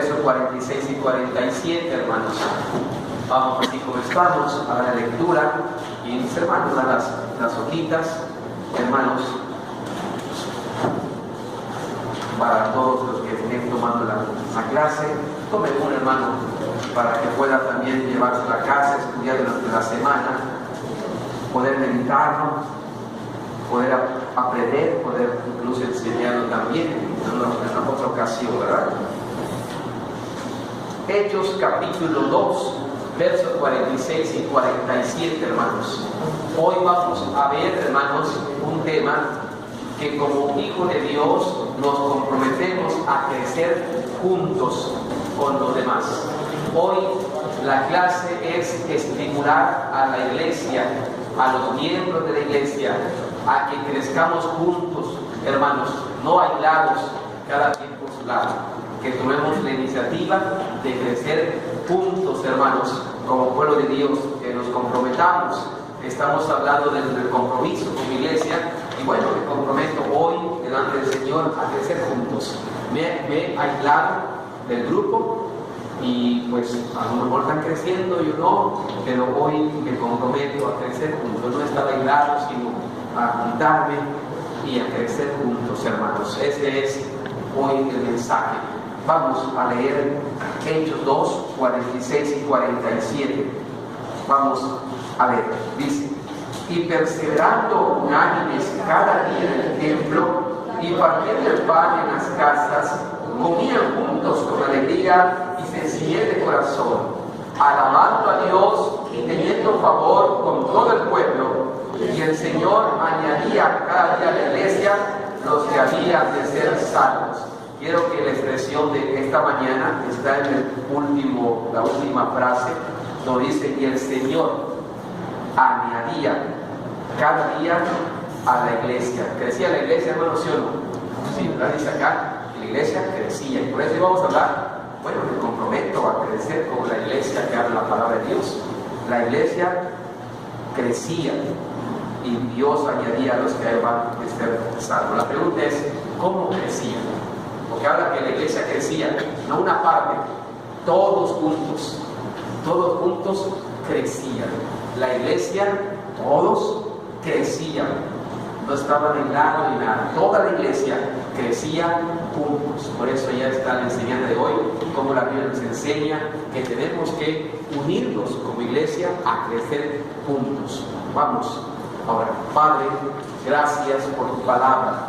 versos 46 y 47, hermanos. Vamos, así como estamos, a la lectura. Y mis hermanos, dan las hojitas, hermanos, para todos los que estén tomando la clase. Tome un hermano para que pueda también llevarse a la casa, estudiar durante la semana, poder meditarlo, poder aprender, poder incluso enseñarlo también en otra ocasión, ¿verdad? Hechos capítulo 2, versos 46 y 47, hermanos. Hoy vamos a ver, hermanos, un tema que como hijos de Dios nos comprometemos a crecer juntos con los demás. Hoy la clase es estimular a la iglesia, a los miembros de la iglesia, a que crezcamos juntos, hermanos, no aislados, cada quien por su lado. Que tomemos la iniciativa de crecer juntos, hermanos, como pueblo de Dios, que nos comprometamos. Estamos hablando del compromiso con mi iglesia, y bueno, me comprometo hoy delante del Señor a crecer juntos. Me he aislado del grupo y pues a lo mejor están creciendo, yo no, pero hoy me comprometo a crecer juntos, no estar aislado, sino a juntarme y a crecer juntos, hermanos. Ese es hoy el mensaje. Vamos a leer Hechos 2, 46 y 47. Vamos a ver, dice: y perseverando unánimes cada día en el templo y partiendo el pan en las casas, comían juntos con alegría y sencillez de corazón, alabando a Dios y teniendo favor con todo el pueblo. Y el Señor añadía cada día a la iglesia los que habían de ser salvos. Quiero que la expresión de esta mañana está en la última frase, donde dice: y el Señor añadía cada día a la iglesia. ¿Crecía la iglesia, hermanos, sí o no? Sí, ¿verdad? Dice acá, la iglesia crecía. Y por eso vamos a hablar, bueno, me comprometo a crecer como la iglesia que habla la palabra de Dios. La iglesia crecía y Dios añadía a los que iban a ser salvos. La pregunta es, ¿cómo crecía? Porque habla que la iglesia crecía, no una parte, todos juntos crecían. La iglesia, todos crecían, no estaban aislados ni nada, toda la iglesia crecía juntos. Por eso ya está la enseñanza de hoy, como la Biblia nos enseña que tenemos que unirnos como iglesia a crecer juntos. Vamos ahora. Padre, gracias por tu palabra.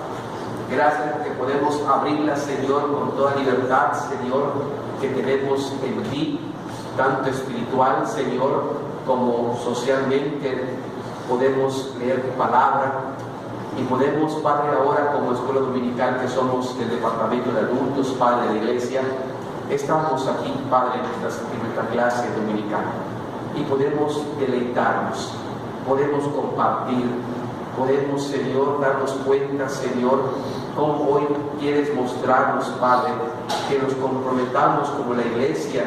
Gracias porque podemos abrirla, Señor, con toda libertad, Señor, que tenemos en ti, tanto espiritual, Señor, como socialmente. Podemos leer tu palabra y podemos, Padre, ahora como escuela dominical que somos del departamento de adultos, Padre de la iglesia, estamos aquí, Padre, en nuestra clase dominical y podemos deleitarnos, podemos compartir. Podemos, Señor, darnos cuenta, Señor, cómo hoy quieres mostrarnos, Padre, que nos comprometamos como la iglesia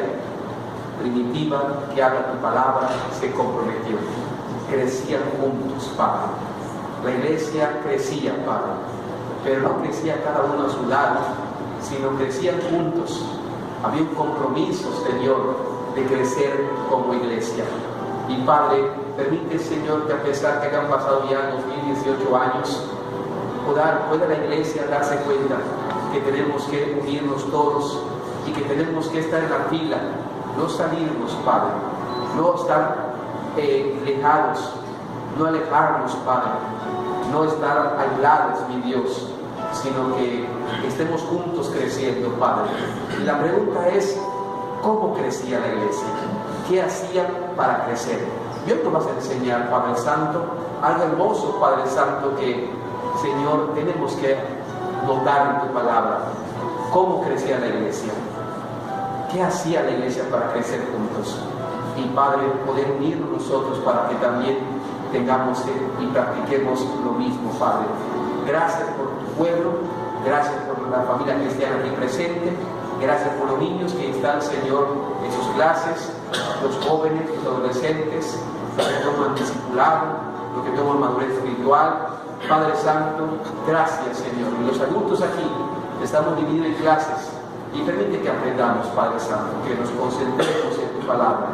primitiva que habla tu palabra, se comprometió. Crecían juntos, Padre. La iglesia crecía, Padre, pero no crecía cada uno a su lado, sino crecían juntos. Había un compromiso, Señor, de crecer como iglesia. Y Padre, permite, Señor, que a pesar que hayan pasado ya 2018 años, pueda la iglesia darse cuenta que tenemos que unirnos todos y que tenemos que estar en la fila, no salirnos, Padre, no estar lejados, no alejarnos, Padre, no estar aislados, mi Dios, sino que estemos juntos creciendo, Padre. Y la pregunta es, ¿cómo crecía la iglesia? ¿Qué hacían para crecer? Yo te vas a enseñar, Padre Santo, algo hermoso, Padre Santo, que, Señor, tenemos que notar en tu palabra. ¿Cómo crecía la iglesia? ¿Qué hacía la iglesia para crecer juntos? Y, Padre, poder unirnos nosotros para que también tengamos y practiquemos lo mismo, Padre. Gracias por tu pueblo, gracias por la familia cristiana aquí presente, gracias por los niños que están, Señor, en sus clases, los jóvenes, los adolescentes, los que toman discipulado, los que toman madurez espiritual. Padre Santo, gracias, Señor. Y los adultos aquí estamos divididos en clases, y permite que aprendamos, Padre Santo, que nos concentremos en tu palabra.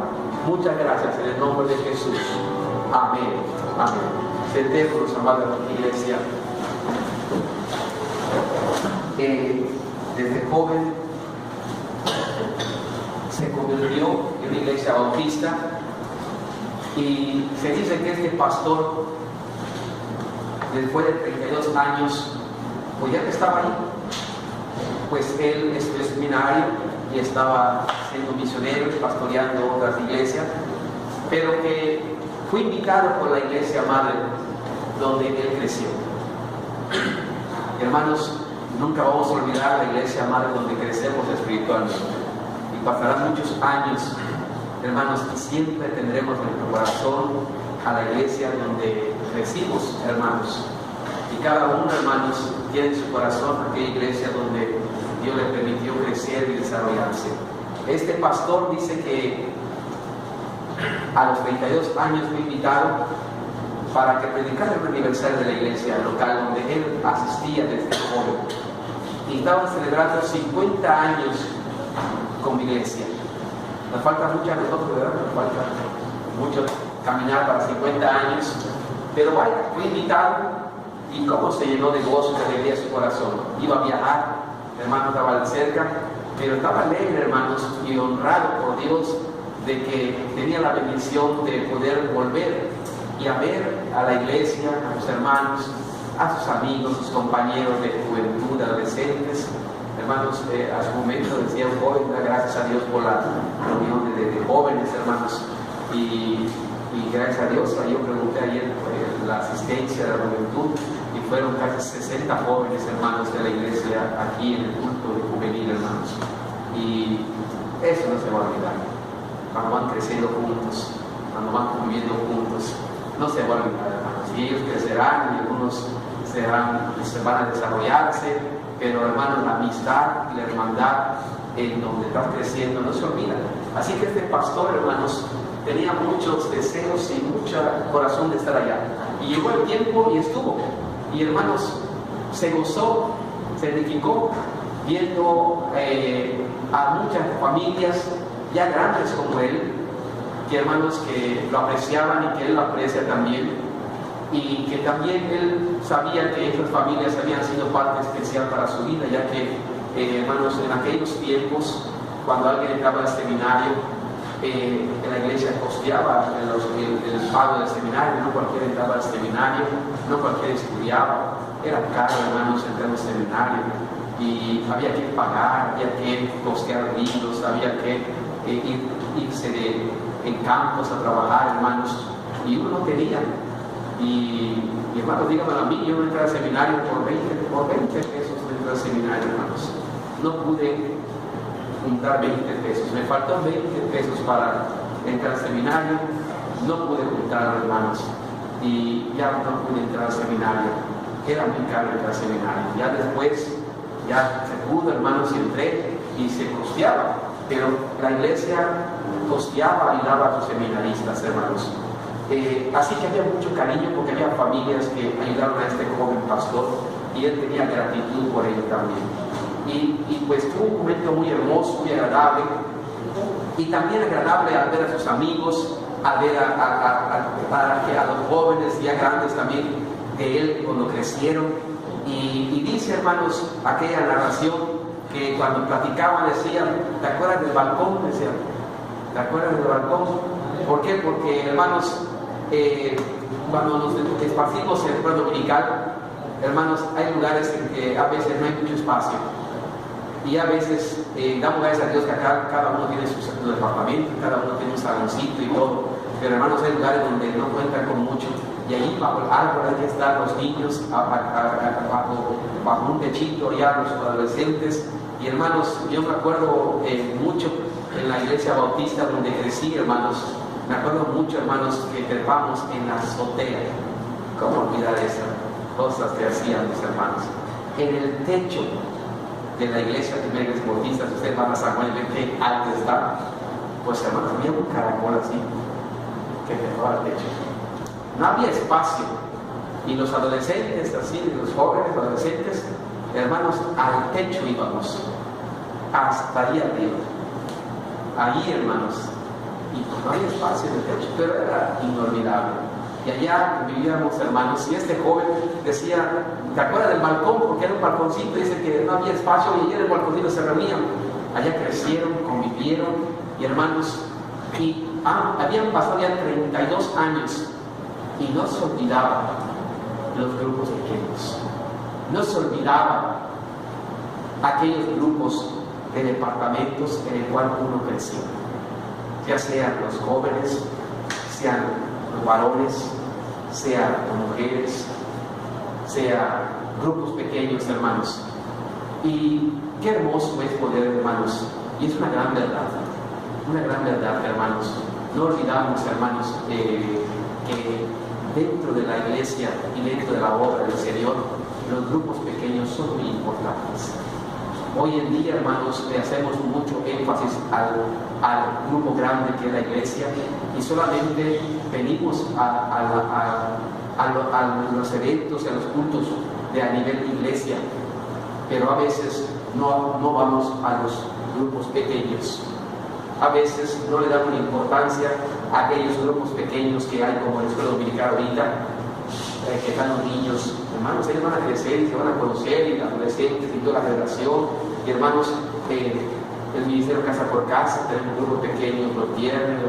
Muchas gracias en el nombre de Jesús. Amén. Amén. Sentémonos, amada iglesia. Desde joven se convirtió en una iglesia bautista y se dice que este pastor, después de 32 años, pues ya que estaba ahí, pues él estudió seminario y estaba siendo misionero, pastoreando otras iglesias, pero que fue invitado por la iglesia madre donde él creció. Hermanos, nunca vamos a olvidar la iglesia madre donde crecemos espiritualmente. Y pasarán muchos años, hermanos, y siempre tendremos en nuestro corazón a la iglesia donde crecimos, hermanos. Y cada uno, hermanos, tiene en su corazón aquella iglesia donde Dios le permitió crecer y desarrollarse. Este pastor dice que a los 32 años fue invitado para que predicara el aniversario de la iglesia local donde él asistía desde joven. Y estaban celebrando 50 años con mi iglesia. Nos falta mucho a nosotros, ¿verdad? Nos falta mucho caminar para 50 años. Pero vaya, fue invitado y cómo se llenó de gozo y de alegría su corazón. Iba a viajar, el hermano estaba cerca, pero estaba alegre, hermanos, y honrado por Dios de que tenía la bendición de poder volver y a ver a la iglesia, a sus hermanos, a sus amigos, sus compañeros de juventud, adolescentes. Hermanos, a su momento decía un joven, gracias a Dios por la reunión de jóvenes, hermanos, y gracias a Dios, yo pregunté ayer la asistencia de la juventud y fueron casi 60 jóvenes, hermanos, de la iglesia aquí en el culto de juvenil, hermanos, y eso no se va a olvidar. Cuando van creciendo juntos, cuando van conviviendo juntos, no se va a olvidar, hermanos, y ellos crecerán y algunos se van a desarrollarse, pero hermanos, la amistad y la hermandad en donde estás creciendo no se olvida. Así que este pastor, hermanos, tenía muchos deseos y mucho corazón de estar allá, y llegó el tiempo y estuvo, y hermanos, se gozó, se edificó viendo a muchas familias ya grandes como él, que hermanos que lo apreciaban y que él lo aprecia también, y que también él sabía que esas familias habían sido parte especial para su vida, ya que hermanos, en aquellos tiempos, cuando alguien entraba al seminario, en la iglesia costeaba el pago del seminario, no cualquiera entraba al seminario, no cualquiera estudiaba, era caro, hermanos, entrar al seminario, y había que pagar, había que costear libros, había que irse en campos a trabajar, hermanos, y uno no tenía. Y hermanos, díganmelo a mí, yo entré al seminario por 20 pesos, entré al seminario, hermanos. No pude juntar 20 pesos, me faltó 20 pesos para entrar al seminario, no pude juntarlo, hermanos, y ya no pude entrar al seminario, era muy caro entrar al seminario. Ya después, ya se pudo, hermanos, y entré y se costeaba, pero la iglesia costeaba y daba a sus seminaristas, hermanos. Así que había mucho cariño porque había familias que ayudaron a este joven pastor y él tenía gratitud por ello también. Y pues fue un momento muy hermoso, muy agradable, y también agradable al ver a sus amigos, a ver a los jóvenes ya grandes también de él cuando crecieron. Y dice, hermanos, aquella narración que cuando platicaban decían, ¿te acuerdas del balcón? Decían, ¿te acuerdas del balcón? ¿Por qué? Porque, hermanos, cuando nos esparcimos en el pueblo dominical, hermanos, hay lugares en que a veces no hay mucho espacio, y a veces damos gracias a Dios que acá cada uno tiene su departamento, cada uno tiene un saloncito y todo, pero hermanos, hay lugares donde no cuentan con mucho, y ahí bajo el árbol hay que estar los niños bajo un techito, ya los adolescentes. Y hermanos, yo me acuerdo mucho en la iglesia bautista donde crecí, hermanos. Me acuerdo mucho, hermanos, que trepamos en la azotea. ¿Cómo olvidar esas cosas que hacían mis hermanos? En el techo de la iglesia de Iglesias Bautistas, ustedes van a Samuel, ven qué alto está. Pues, hermanos, había un caracol así que trepaba al techo. No había espacio. Y los adolescentes, así, los jóvenes adolescentes, hermanos, al techo íbamos. hasta ahí arriba. Ahí, hermanos, y no había espacio en el techo, pero era inolvidable. Y allá vivíamos, hermanos, y este joven decía, ¿te acuerdas del balcón? Porque era un balconcito, dice que no había espacio y allá en el balconcito se reunían. Allá crecieron, convivieron, y hermanos, y habían pasado ya 32 años y no se olvidaban los grupos pequeños, no se olvidaban aquellos grupos de departamentos en el cual uno creció, ya sean los jóvenes, sean los varones, sean las mujeres, sean grupos pequeños, hermanos. Y qué hermoso es poder, hermanos, y es una gran verdad, hermanos. No olvidamos, hermanos, que dentro de la iglesia y dentro de la obra del Señor, los grupos pequeños son muy importantes. Hoy en día, hermanos, le hacemos mucho énfasis al grupo grande que es la iglesia y solamente venimos a los eventos y a los cultos de a nivel iglesia, pero a veces no vamos a los grupos pequeños. A veces no le damos importancia a aquellos grupos pequeños que hay, como en la escuela dominical ahorita, que están los niños, hermanos, ellos van a crecer y se van a conocer, y los adolescentes y toda la generación, y hermanos, el ministerio Casa por Casa, tenemos grupos pequeños, los viernes,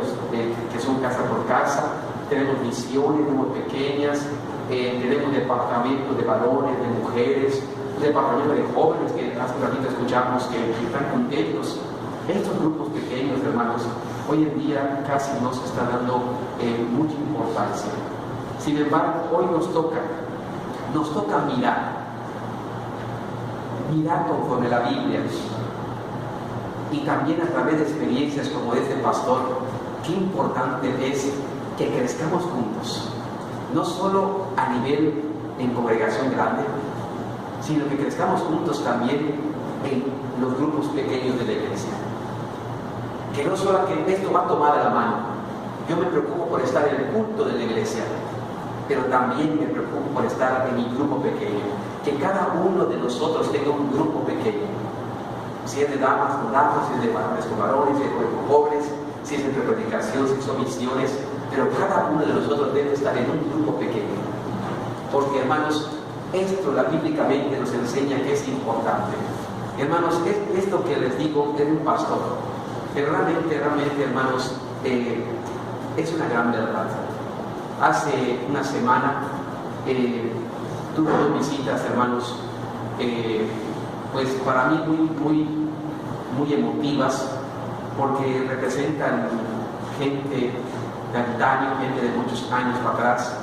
que son Casa por Casa, tenemos misiones muy pequeñas, tenemos departamentos de varones, de mujeres, departamentos de jóvenes que hace un ratito escuchamos que están contentos. Estos grupos pequeños, hermanos, hoy en día casi no se está dando mucha importancia. Sin embargo, hoy nos toca mirar conforme la Biblia, y también a través de experiencias como este pastor, qué importante es que crezcamos juntos, no solo a nivel en congregación grande, sino que crezcamos juntos también en los grupos pequeños de la iglesia. Que no solo que esto va a tomar a la mano, yo me preocupo por estar en el culto de la iglesia, pero también me preocupo por estar en mi grupo pequeño, que cada uno de nosotros tenga un grupo pequeño, si es de damas con damas, si es de varones con varones, si es con jóvenes, si es entre predicación, si son misiones, pero cada uno de nosotros debe estar en un grupo pequeño, porque, hermanos, esto bíblicamente nos enseña que es importante. Hermanos, esto que les digo es un pastor, pero realmente, hermanos, es una gran verdad. Hace una semana tuve dos visitas, hermanos, pues para mí muy emotivas, porque representan gente de antaño, gente de muchos años para atrás,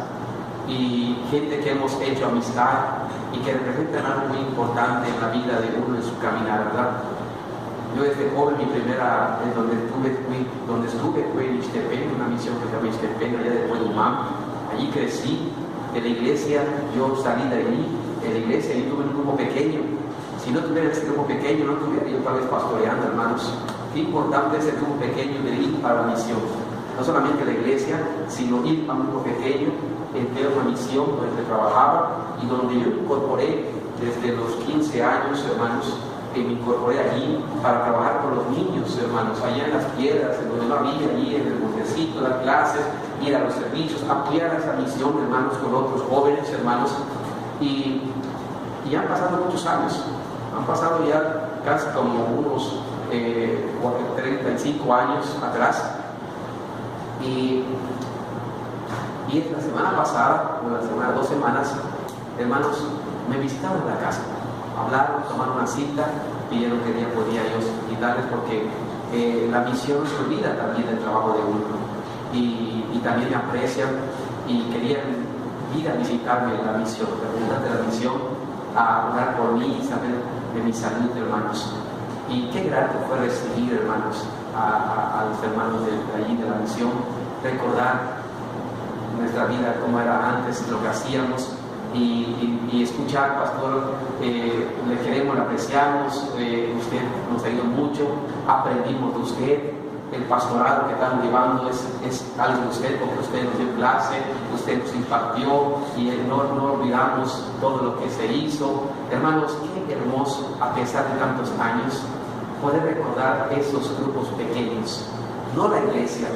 y gente que hemos hecho amistad y que representan algo muy importante en la vida de uno en su caminar, ¿verdad? Yo desde joven, mi primera, donde estuve fue en Ixtepén, una misión que se llama Ixtepén, allá de Puebla. Allí crecí, de la iglesia, yo salí de allí, de la iglesia, y tuve un grupo pequeño. Si no tuviera ese grupo pequeño, no estuviera yo tal vez pastoreando, hermanos. Qué importante es el grupo pequeño de ir para la misión. No solamente la iglesia, sino ir a un grupo pequeño, entre una misión donde trabajaba y donde yo incorporé desde los 15 años, hermanos, que me incorporé allí para trabajar con los niños, hermanos, allá en las piedras, en donde no había, allí en el montecito, dar clases, ir a los servicios, apoyar a esa misión, hermanos, con otros jóvenes, hermanos, y han pasado muchos años, han pasado ya casi como unos 35 años atrás, y la semana pasada, o la semana, 2 semanas, hermanos, me visitaron en la casa, hablaron, tomaron una cita, pidieron que día podía yo invitarles, porque la misión se olvida también del trabajo de uno, y también me aprecian, y querían ir a visitarme en la misión, representante de la misión, a orar por mí y saber de mi salud, hermanos. Y qué grato fue recibir, hermanos, a los hermanos de allí de la misión, recordar nuestra vida como era antes, lo que hacíamos, y escuchar, pastor, le queremos, le apreciamos, usted nos ha ayudado mucho, aprendimos de usted, el pastorado que estamos llevando es algo de usted, porque usted nos dio clase, usted nos impartió, y no olvidamos todo lo que se hizo. Hermanos, qué hermoso, a pesar de tantos años, poder recordar esos grupos pequeños, no la iglesia,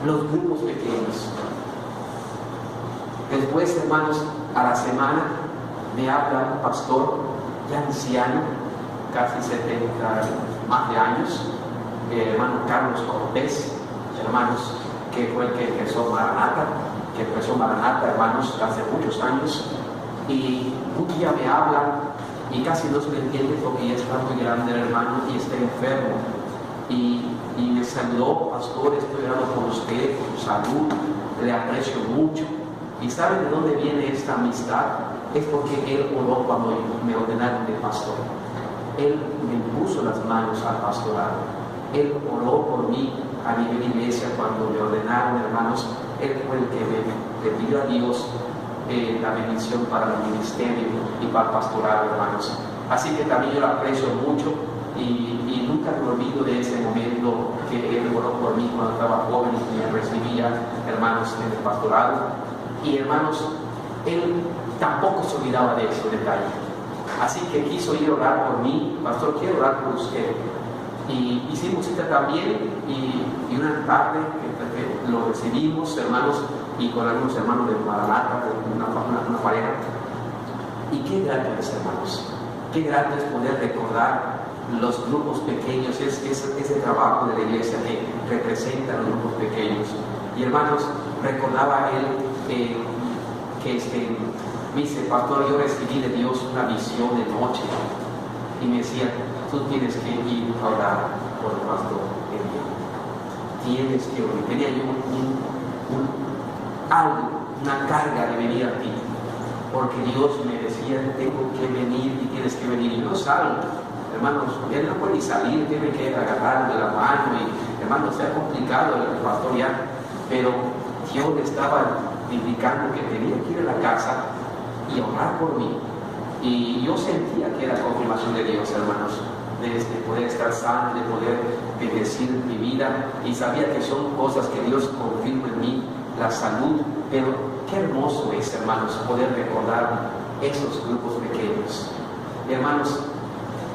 los grupos pequeños. Después, hermanos, a la semana me habla un pastor ya anciano, casi 70, más de años, el hermano Carlos Cortés, hermanos, que fue el que empezó Maranata, hermanos, hace muchos años. Y un día me habla y casi no se me entiende porque ya está muy grande el hermano y está enfermo. Y me saludó: pastor, estoy orando por usted, por su salud, le aprecio mucho. ¿Y saben de dónde viene esta amistad? Es porque él oró cuando me ordenaron de pastor. Él me puso las manos al pastorado. Él oró por mí a nivel iglesia cuando me ordenaron, hermanos. Él fue el que me pidió a Dios la bendición para el ministerio y para el pastorado, hermanos. Así que también yo lo aprecio mucho y nunca me olvido de ese momento que él oró por mí cuando estaba joven y me recibía, hermanos, en el pastorado. Y hermanos, él tampoco se olvidaba de ese detalle. Así que quiso ir a orar por mí: pastor, quiero orar por usted. Y hicimos cita también, y una tarde que lo recibimos, hermanos, y con algunos hermanos de Maranata, una pareja. Y qué grato es, hermanos, qué grato es poder recordar los grupos pequeños, ese trabajo de la iglesia que representa los grupos pequeños. Y hermanos, recordaba él que me dice: pastor, yo recibí de Dios una visión de noche, y me decía: tú tienes que ir a orar por el pastor Eliel. Tienes que orar. Tenía yo una carga de venir a ti, porque Dios me decía: tengo que venir y tienes que venir. Y no saben, hermanos, él no puede ni salir, tiene que agarrar de la mano, y hermanos, se ha complicado el pastorear, pero Dios le estaba indicando que tenía que ir a la casa y orar por mí. Y yo sentía que era confirmación de Dios, hermanos, de poder estar sano, de poder bendecir mi vida, y sabía que son cosas que Dios confirma en mí, la salud. Pero qué hermoso es, hermanos, poder recordar esos grupos pequeños. Y hermanos,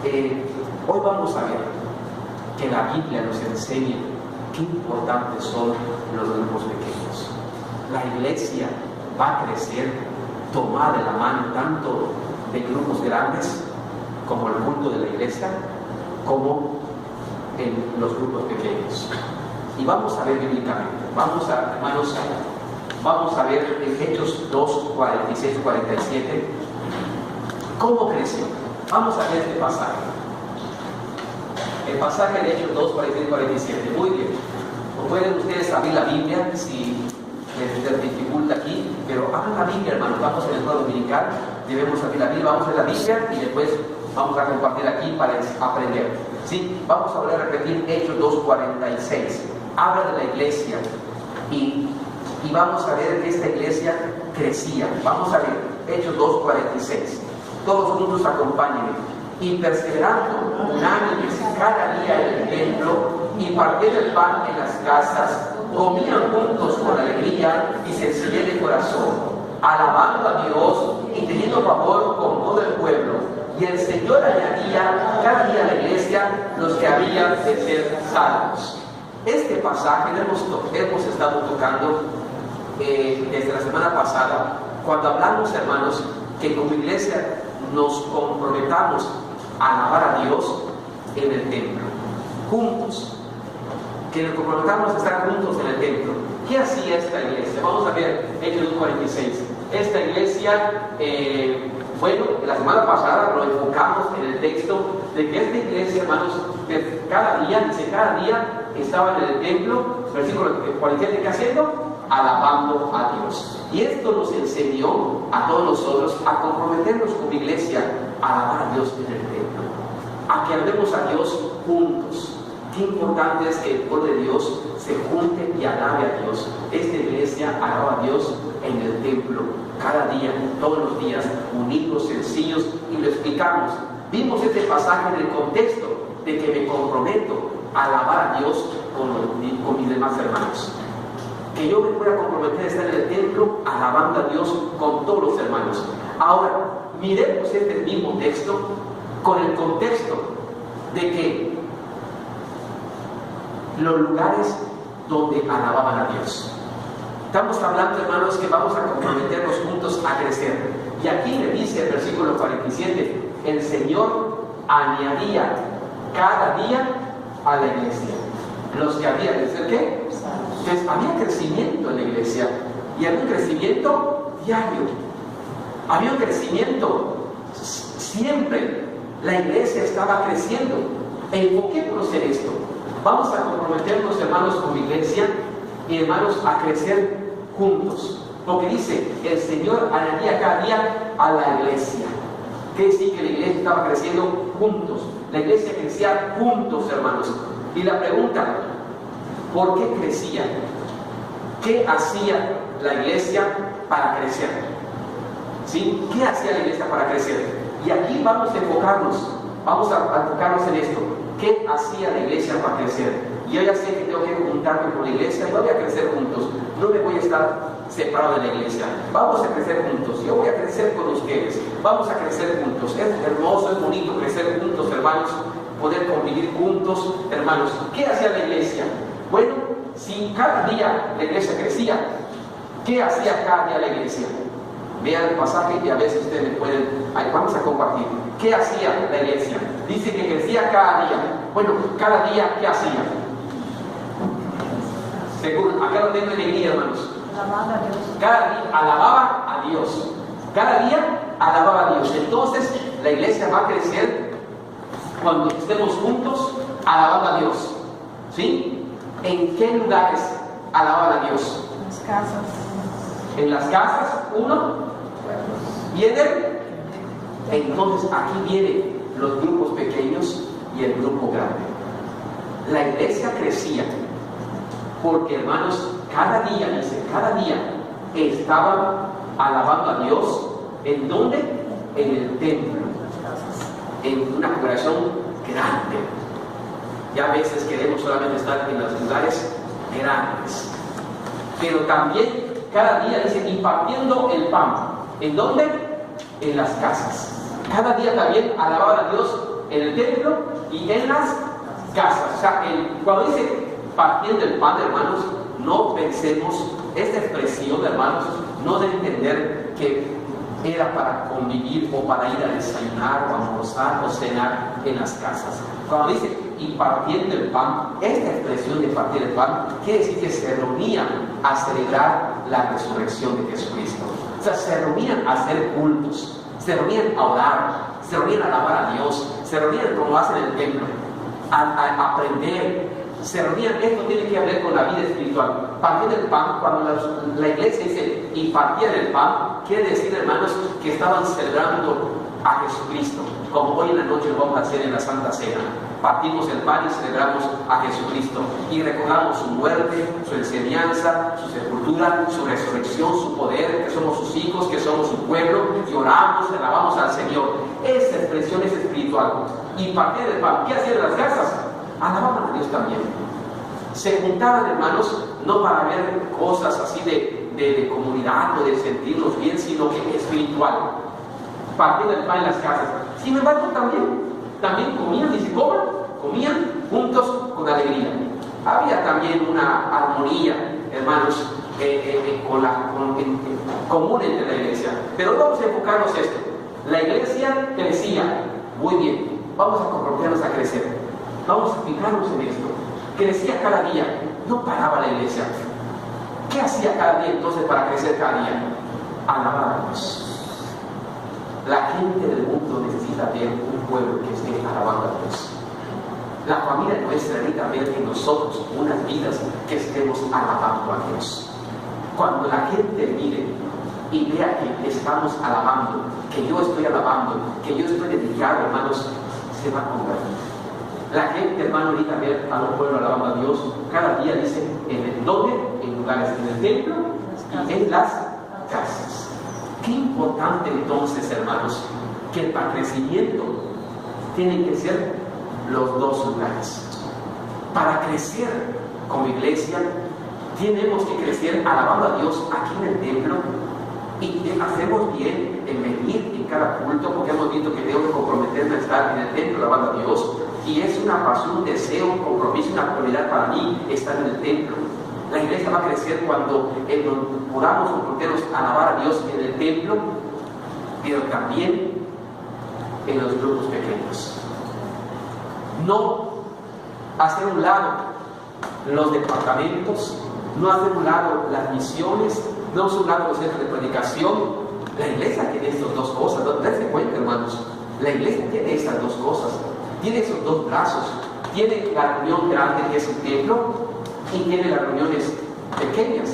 hoy vamos a ver que la Biblia nos enseña qué importantes son los grupos pequeños. La iglesia va a crecer tomada de la mano tanto de grupos grandes como el culto de la iglesia, como en los grupos pequeños. Y vamos a ver bíblicamente, hermanos, vamos a ver en Hechos 2, 46, 47, cómo creció. Vamos a ver este pasaje. El pasaje de Hechos 2, 46, 47. Muy bien. O pueden ustedes abrir la Biblia si les dificulta aquí, pero abran la Biblia, hermanos. Vamos en el escuela dominical, debemos abrir la Biblia, vamos a ver la Biblia y después vamos a compartir aquí para aprender. ¿Sí? Vamos a volver a repetir Hechos 2:46. Habla de la iglesia y vamos a ver que esta iglesia crecía. Vamos a ver Hechos 2:46. Todos juntos acompáñenme. Y perseverando unánimes cada día en el templo y partiendo el pan en las casas, comían juntos con alegría y sencillez de corazón, alabando a Dios y teniendo favor con todo el pueblo. Y el Señor añadía cada día a la iglesia los que habían de ser salvos. Este pasaje lo hemos estado tocando desde la semana pasada, cuando hablamos, hermanos, que como iglesia nos comprometamos a alabar a Dios en el templo, juntos. Que nos comprometamos a estar juntos en el templo. ¿Qué hacía esta iglesia? Vamos a ver Hechos 2:46. Esta iglesia, bueno, la semana pasada lo enfocamos en el texto de que esta iglesia, hermanos, que cada día estaban en el templo, versículo 47, ¿qué haciendo? Alabando a Dios. Y esto nos enseñó a todos nosotros a comprometernos como iglesia a alabar a Dios en el templo, a que alabemos a Dios juntos. Qué importante es que el pueblo de Dios se junte y alabe a Dios. Esta iglesia alaba a Dios en el templo, cada día, todos los días, unidos, sencillos, y lo explicamos. Vimos este pasaje en el contexto de que me comprometo a alabar a Dios con mis demás hermanos. Que yo me pueda comprometer a estar en el templo alabando a Dios con todos los hermanos. Ahora, miremos este mismo texto con el contexto de que los lugares donde alababan a Dios. Estamos hablando, hermanos, que vamos a comprometernos juntos a crecer. Y aquí le dice el versículo 47, el Señor añadía cada día a la iglesia los que había que hacer ¿qué? Entonces había crecimiento en la iglesia y había un crecimiento diario, había un crecimiento siempre. La iglesia estaba creciendo. Enfoquémonos en esto. Vamos a comprometernos, hermanos, como iglesia y hermanos a crecer juntos, porque dice el Señor añadía cada día a la iglesia. Quiere decir que la iglesia estaba creciendo juntos. La iglesia crecía juntos, hermanos. Y la pregunta, ¿por qué crecía? ¿Qué hacía la iglesia para crecer? ¿Sí? ¿Qué hacía la iglesia para crecer? Y aquí vamos a enfocarnos en esto. ¿Qué hacía la iglesia para crecer? Yo ya sé que tengo que juntarme con la iglesia y voy a crecer juntos. No me voy a estar separado de la iglesia. Vamos a crecer juntos. Yo voy a crecer con ustedes. Vamos a crecer juntos. Es hermoso, es bonito crecer juntos, hermanos. Poder convivir juntos, hermanos. ¿Qué hacía la iglesia? Bueno, si cada día la iglesia crecía, ¿qué hacía cada día la iglesia? Vean el pasaje y a veces ustedes me pueden... vamos a compartir. ¿Qué hacía la iglesia? Dice que crecía cada día. Bueno, cada día, ¿qué hacía? Según, acá lo tengo en la guía, hermanos. Cada día alababa a Dios. Cada día alababa a Dios. Entonces, la iglesia va a crecer cuando estemos juntos alabando a Dios. ¿Sí? ¿En qué lugares alababan a Dios? En las casas. En las casas, uno. ¿Vienen? Entonces, aquí vienen los grupos pequeños y el grupo grande. La iglesia crecía porque, hermanos, cada día estaban alabando a Dios. ¿En dónde? En el templo, en una congregación grande. Ya a veces queremos solamente estar en los lugares grandes, pero también cada día dice impartiendo el pan. ¿En dónde? En las casas. Cada día también alababan a Dios en el templo y en las casas. O sea, cuando dice partiendo el pan, hermanos, no pensemos esta expresión, hermanos, no de entender que era para convivir o para ir a desayunar o almorzar o cenar en las casas. Cuando dice y partiendo el pan, esta expresión de partir el pan quiere decir que se reunían a celebrar la resurrección de Jesucristo. O sea, se reunían a hacer cultos, se reunían a orar, se reunían a alabar a Dios, se reunían como hacen en el templo, a aprender, se reunían. Esto tiene que ver con la vida espiritual. Partir el pan, cuando la iglesia dice y partían el pan, quiere decir, hermanos, que estaban celebrando a Jesucristo, como hoy en la noche lo vamos a hacer en la Santa Cena. Partimos el pan y celebramos a Jesucristo y recordamos su muerte, su enseñanza, su sepultura, su resurrección, su poder, que somos sus hijos, que somos su pueblo, y oramos, alabamos al Señor. Esa expresión es espiritual. Y partir el pan, ¿qué hacían en las casas? Alababan a Dios también. Se juntaban, hermanos, no para ver cosas así de comunidad o de sentirnos bien, sino que espiritual. Partiendo el pan en las casas. Sin embargo, también comían, dice, comían juntos con alegría. Había también una armonía, hermanos, común entre la iglesia. Pero vamos a enfocarnos en esto. La iglesia crecía. Muy bien, vamos a comprometernos a crecer. Vamos a fijarnos en esto. Crecía cada día, no paraba la iglesia. ¿Qué hacía cada día entonces para crecer cada día? Alabar a Dios. La gente del mundo necesita ver un pueblo que esté alabando a Dios. La familia nuestra necesita ver en nosotros unas vidas que estemos alabando a Dios. Cuando la gente mire y vea que estamos alabando, que yo estoy alabando, que yo estoy dedicado, hermanos, se va a convertir. La gente, hermano, necesita ver a un pueblo alabando a Dios. Cada día dice, ¿en dónde? En lugares, en el templo y en las casas. Qué importante entonces, hermanos, que para crecimiento tienen que ser los dos lugares. Para crecer como iglesia, tenemos que crecer alabando a Dios aquí en el templo, y hacemos bien en venir en cada culto, porque hemos visto que tengo que comprometerme a estar en el templo alabando a Dios. y es una pasión, un deseo, un compromiso, una prioridad para mí estar en el templo. La iglesia va a crecer cuando podamos alabar a Dios en el templo, pero también en los grupos pequeños. No hacer un lado los departamentos, no hacer un lado las misiones, no hacer un lado los centros de predicación. La iglesia tiene estas dos cosas, ¿no? Dense cuenta, hermanos. La iglesia tiene estas dos cosas, tiene esos dos brazos. Tiene la reunión grande, que es el templo, y tiene las reuniones pequeñas,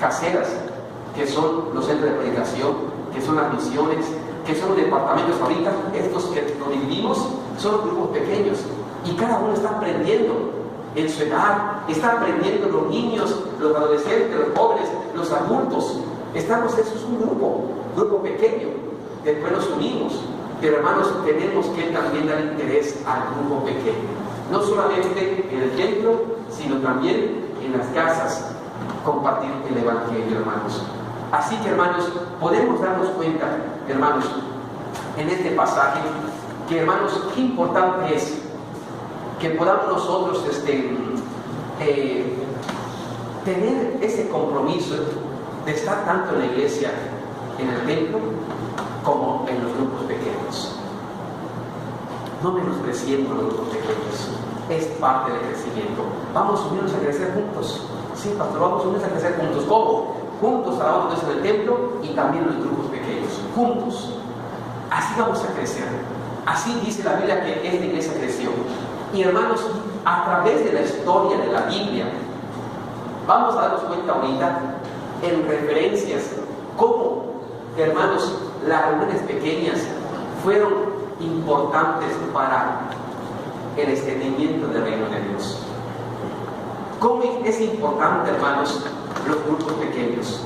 caseras, que son los centros de predicación, que son las misiones, que son los departamentos. Ahorita estos que nos dividimos son los grupos pequeños, y cada uno está aprendiendo en su edad, están aprendiendo los niños, los adolescentes, los jóvenes, los adultos. Eso es un grupo pequeño. Después nos unimos, pero hermanos, tenemos que también dar interés al grupo pequeño, no solamente en el templo, sino también en las casas, compartir el evangelio, hermanos. Así que, hermanos, podemos darnos cuenta, hermanos, en este pasaje, que, hermanos, qué importante es que podamos nosotros tener ese compromiso de estar tanto en la iglesia, en el templo, como en los grupos pequeños. No menospreciemos los grupos pequeños, es parte del crecimiento. Vamos a unirnos a crecer juntos. Sí, pastor, vamos a unirnos a crecer juntos. ¿Cómo? Juntos alabando a Dios en el templo y también en los grupos pequeños. Juntos. Así vamos a crecer. Así dice la Biblia que esta iglesia creció. Y hermanos, a través de la historia de la Biblia, vamos a darnos cuenta ahorita en referencias cómo, hermanos, las reuniones pequeñas fueron importantes para el extendimiento del reino de Dios. ¿Cómo es importante, hermanos, los grupos pequeños?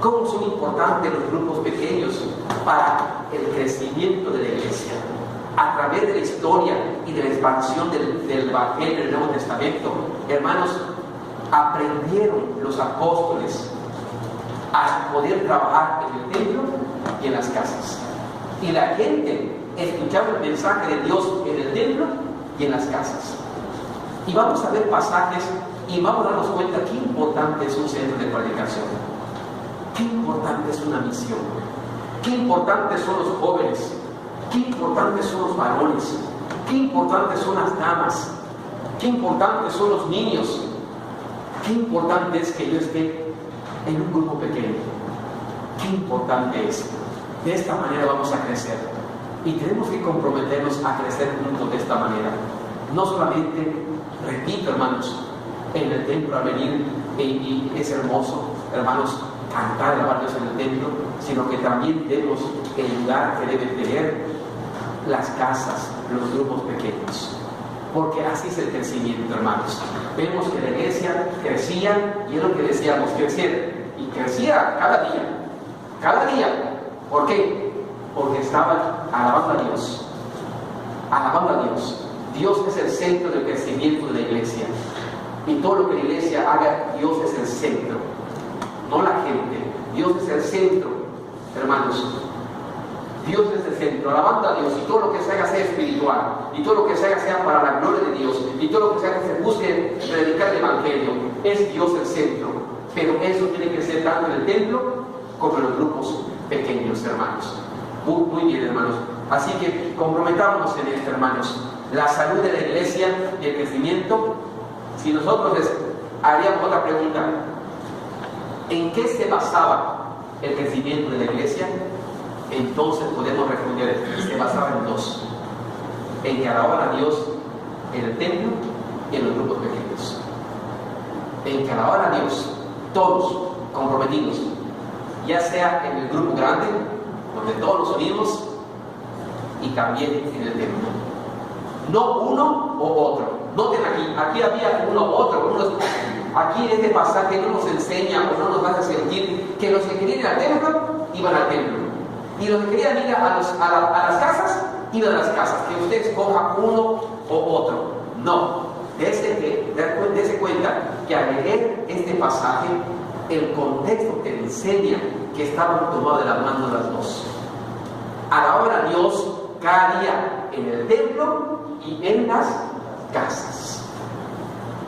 ¿Cómo son importantes los grupos pequeños para el crecimiento de la iglesia? A través de la historia y de la expansión del Evangelio del Nuevo Testamento, hermanos, aprendieron los apóstoles a poder trabajar en el templo y en las casas. Y la gente escuchaba el mensaje de Dios en el templo y en las casas. Y vamos a ver pasajes y vamos a darnos cuenta qué importante es un centro de predicación, qué importante es una misión, qué importantes son los jóvenes, qué importantes son los varones, qué importantes son las damas, qué importantes son los niños, qué importante es que yo esté en un grupo pequeño, qué importante es. De esta manera vamos a crecer y tenemos que comprometernos a crecer juntos de esta manera. No solamente, repito, hermanos, en el templo a venir y es hermoso, hermanos, cantar y alabar a Dios en el templo, sino que también vemos el lugar que deben tener las casas, los grupos pequeños, porque así es el crecimiento, hermanos. Vemos que la iglesia crecía, y es lo que decíamos, crecer, y crecía cada día. ¿Por qué? Porque estaban alabando a Dios, alabando a Dios. Dios es el centro del crecimiento de la iglesia, y todo lo que la iglesia haga, Dios es el centro, no la gente. Dios es el centro, hermanos. Dios es el centro, alabando a Dios, y todo lo que se haga sea espiritual, y todo lo que se haga sea para la gloria de Dios, y todo lo que se haga se busque predicar el evangelio. Es Dios el centro, pero eso tiene que ser tanto en el templo como en los grupos pequeños, hermanos. Muy bien, hermanos. Así que comprometámonos en esto, hermanos. La salud de la iglesia y el crecimiento. Si nosotros haríamos otra pregunta, ¿en qué se basaba el crecimiento de la iglesia? Entonces podemos responder, se basaba en dos: en que alababan a Dios en el templo y en los grupos pequeños. En que alababan a Dios, todos comprometidos, ya sea en el grupo grande, donde todos nos unimos, y también en el templo. No uno o otro. Noten aquí había uno u otro. Aquí en este pasaje no nos enseña o no nos hace sentir que los que querían ir al templo, iban al templo, y los que querían ir a las casas, iban a las casas. Que usted escoja uno o otro. No. Dese cuenta que al leer este pasaje, el contexto te enseña que estaban tomados de las manos las dos. Alababan a Dios cada día en el templo y en las casas.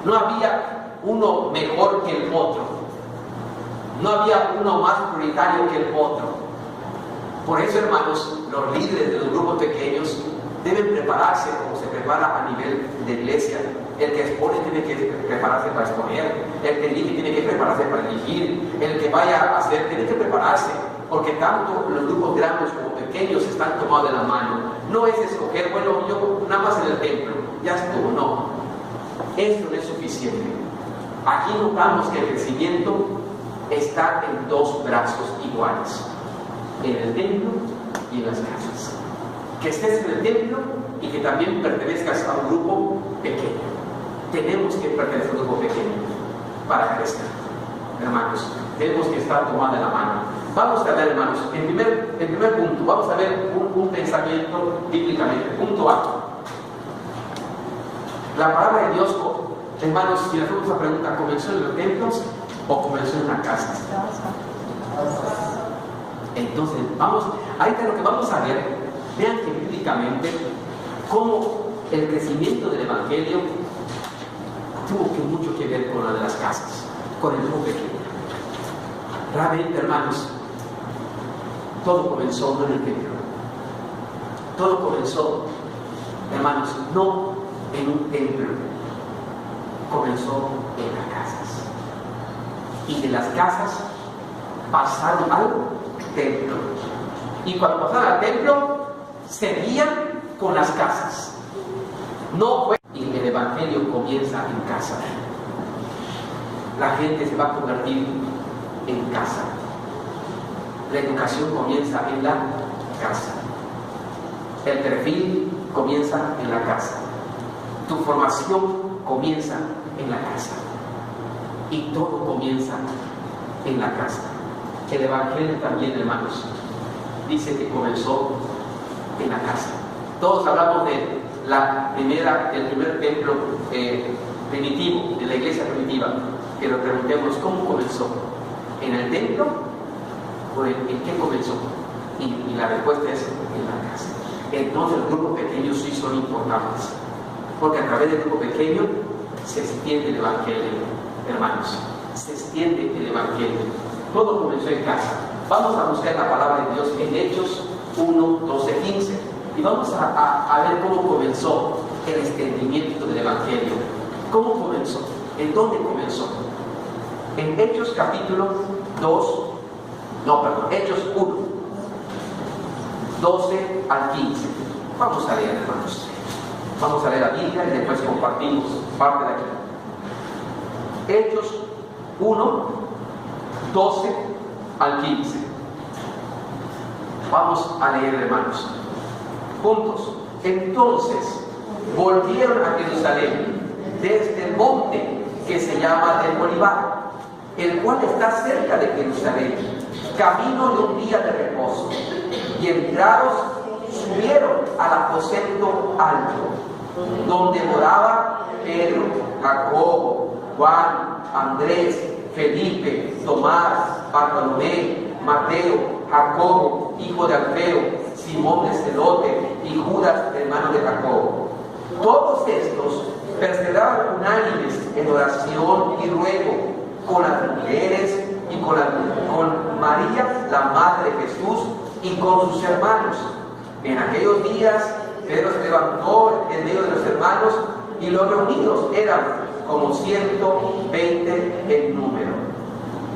No había uno mejor que el otro. No había uno más prioritario que el otro. Por eso, hermanos, los líderes de los grupos pequeños deben prepararse como se prepara a nivel de iglesia. El que expone tiene que prepararse para exponer. El que elige tiene que prepararse para elegir. El que vaya a hacer tiene que prepararse. Porque tanto los grupos grandes como pequeños están tomados de la mano. No es escoger, bueno, yo nada más en el templo, ya estuvo, no. Esto no es suficiente. Aquí notamos que el crecimiento está en dos brazos iguales. En el templo y en las casas. Que estés en el templo y que también pertenezcas a un grupo pequeño. Tenemos que pertenecer a un grupo pequeño para crecer, hermanos. Tenemos que estar tomados de la mano. Vamos a ver, hermanos, en primer punto, vamos a ver un pensamiento bíblicamente. Punto A. La palabra de Dios, hermanos, si le hacemos la pregunta, ¿comenzó en los templos o comenzó en una casa? Entonces, ahorita lo que vamos a ver, vean que bíblicamente, cómo el crecimiento del Evangelio tuvo mucho que ver con la de las casas, con el grupo pequeño. Realmente, hermanos, todo comenzó no en el templo. Todo comenzó, hermanos, no en un templo. Comenzó en las casas. Y de las casas pasaron al templo. Y cuando pasaron al templo, seguían con las casas. No fue. Y el Evangelio comienza en casa. La gente se va a convertir en casa. La educación comienza en la casa. El perfil comienza en la casa. Tu formación comienza en la casa. Y todo comienza en la casa. El Evangelio también, hermanos, dice que comenzó en la casa. Todos hablamos de el primer templo primitivo, de la iglesia primitiva. Que nos preguntemos cómo comenzó. ¿En el templo? ¿O en qué comenzó? Y la respuesta es en la casa. Entonces los grupos pequeños sí son importantes. Porque a través del grupo pequeño se extiende el Evangelio, hermanos. Se extiende el Evangelio. Todo comenzó en casa. Vamos a buscar la palabra de Dios en Hechos 1, 12, 15. Y vamos a ver cómo comenzó el extendimiento del Evangelio. ¿Cómo comenzó? ¿En dónde comenzó? En Hechos capítulo Hechos 1, 12 al 15. Vamos a leer, hermanos. Vamos a leer la Biblia y después compartimos parte de aquí. Hechos 1, 12 al 15. Vamos a leer, hermanos. Juntos. Entonces volvieron a Jerusalén desde el monte que se llama del Olivar, el cual está cerca de Jerusalén, camino de un día de reposo. Y entrados subieron al aposento alto, donde moraba Pedro, Jacobo, Juan, Andrés, Felipe, Tomás, Bartolomé, Mateo, Jacobo, hijo de Alfeo, Simón de Celote y Judas, hermano de Jacobo. Todos estos perseveraban unánimes en oración y ruego con las mujeres y con María, la madre de Jesús, y con sus hermanos. En aquellos días Pedro se levantó en medio de los hermanos, y los reunidos eran como 120 en número.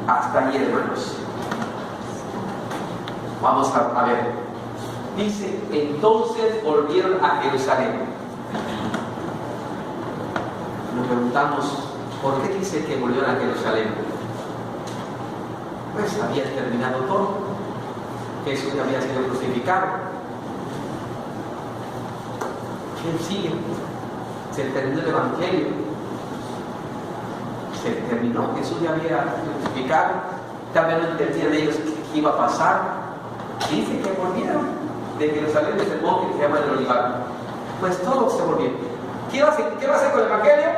Hasta ahí, hermanos. Vamos a ver. Dice, entonces volvieron a Jerusalén. Nos preguntamos, ¿por qué dice que volvieron a Jerusalén? Pues había terminado todo. Jesús había sido crucificado. ¿Quién sigue? Se terminó el Evangelio. Se terminó. Jesús ya había crucificado. También no entendían ellos qué iba a pasar. Dice que volvieron de Jerusalén, desde el monte que se llama el Olivar. Pues todos se volvieron. ¿Qué va a hacer con el Evangelio?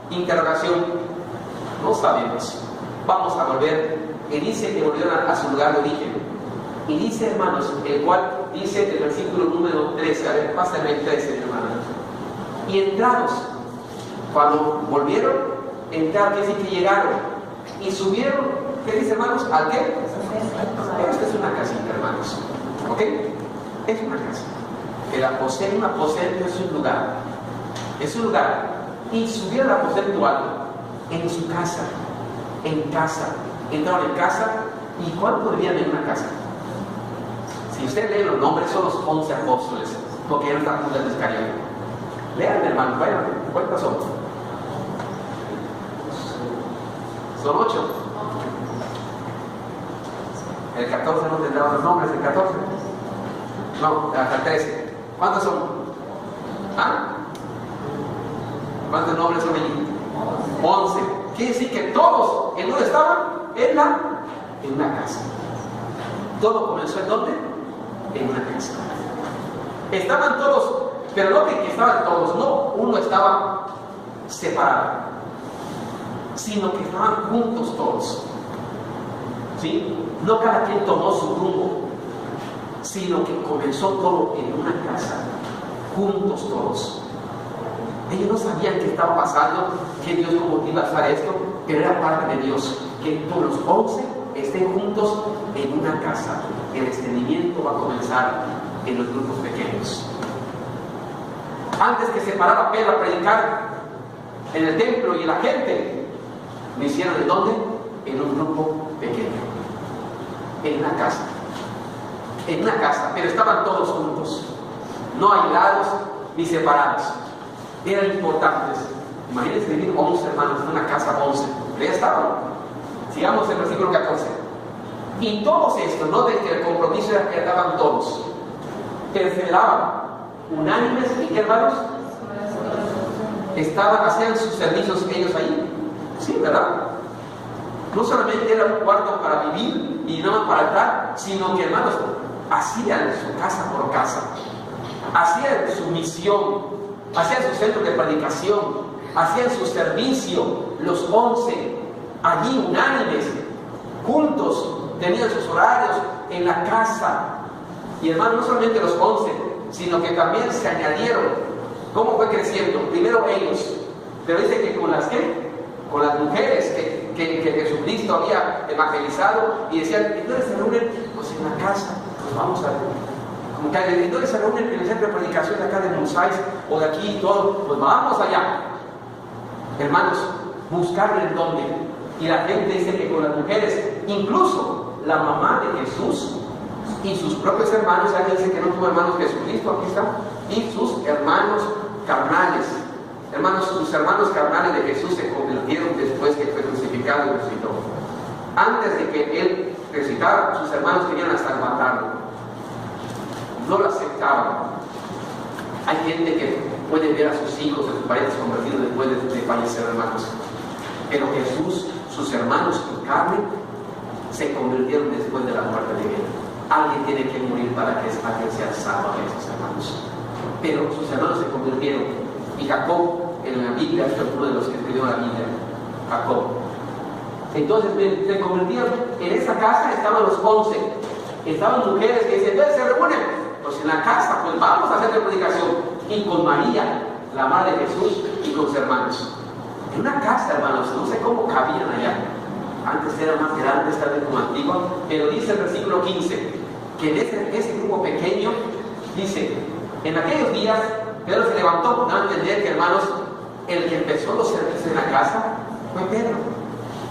Interrogación. No sabemos. Vamos a volver. Y dice que volvieron a su lugar de origen. Y dice, hermanos, el cual dice el versículo número 13. A ver, pásenme el 13, hermanos. y entrados. Cuando volvieron, entraron, quiere decir que llegaron y subieron, ¿qué dice, hermanos? ¿Al qué? Esta es una casita, hermanos. ¿Ok? Es una casa. El aposento es un lugar. Es un lugar. Y subieron al aposento alto, en su casa. En casa. Entraron en casa. ¿Y cuánto vivían en una casa? Si usted lee los nombres, son los 11 apóstoles, porque eran tan Judas Iscariote. Lean, hermano, vayan, ¿cuántas son? Son 8. El 14 no tendrá los nombres, el 14. No, hasta el 13. ¿Cuántos son? ¿Ah? ¿Cuántos nombres son allí? 11. Quiere decir que todos, ¿en dónde estaban? En una casa. Todo comenzó ¿en dónde? En una casa. Estaban todos, pero no que estaban todos, no, uno estaba separado, sino que estaban juntos todos. ¿Sí? No cada quien tomó su rumbo, sino que comenzó todo en una casa, juntos todos. Ellos no sabían qué estaba pasando, que Dios como iba a hacer esto, pero era parte de Dios, que todos los 11 estén juntos en una casa. El extendimiento va a comenzar en los grupos pequeños. Antes que se parara Pedro a predicar en el templo y la gente, lo hicieron ¿en dónde? En un grupo pequeño, en una casa. En una casa, pero estaban todos juntos, no aislados ni separados. Eran importantes. Imagínense vivir 11 hermanos en una casa, 11. Ya estaban. Sigamos el versículo 14. Y todos estos, no de que el compromiso era que estaban todos, perseveraban, unánimes, ¿y qué, hermanos? Hacían sus servicios ellos ahí. Sí, ¿verdad? No solamente era un cuarto para vivir y no para estar, sino que, hermanos, hacían su casa por casa, hacían su misión, hacían su centro de predicación, hacían su servicio, los 11 allí unánimes, juntos, tenían sus horarios en la casa. Y hermanos, no solamente los 11, sino que también se añadieron. ¿Cómo fue creciendo? Primero ellos, pero dice que con las mujeres que Jesucristo había evangelizado, y decían, ¿entonces se reúnen? Pues en la casa, pues vamos a como que entonces se reúnen en el centro de predicación de acá de Monsáis o de aquí y todo, pues vamos allá. Hermanos, buscarlo en dónde. Y la gente dice que con las mujeres, incluso la mamá de Jesús y sus propios hermanos, alguien dice que no tuvo hermanos Jesucristo, aquí está, y sus hermanos carnales. Hermanos, sus hermanos carnales de Jesús se convirtieron después que fue crucificado y resucitó. Antes de que él resucitara, sus hermanos querían hasta matarlo. No lo aceptaban. Hay gente que puede ver a sus hijos, a sus parientes convertidos después de fallecer, hermanos. Pero Jesús, sus hermanos en carne, se convirtieron después de la muerte de él. Alguien tiene que morir para que alguien sea salvo a esos hermanos. Pero sus hermanos se convirtieron. Y Jacob, en la Biblia, es uno de los que escribió la Biblia, Jacob. Entonces se convirtieron. En esa casa estaban los 11. Estaban mujeres que decían, se reúnen. Pues en la casa, pues vamos a hacer la predicación. Y con María, la madre de Jesús, y con sus hermanos. En una casa, hermanos, no sé cómo cabían allá. Antes era más grande, esta vez como antigua, pero dice el versículo 15, que en ese grupo pequeño, dice, en aquellos días, Pedro se levantó, dando a entender que, hermanos, el que empezó los servicios en la casa fue Pedro.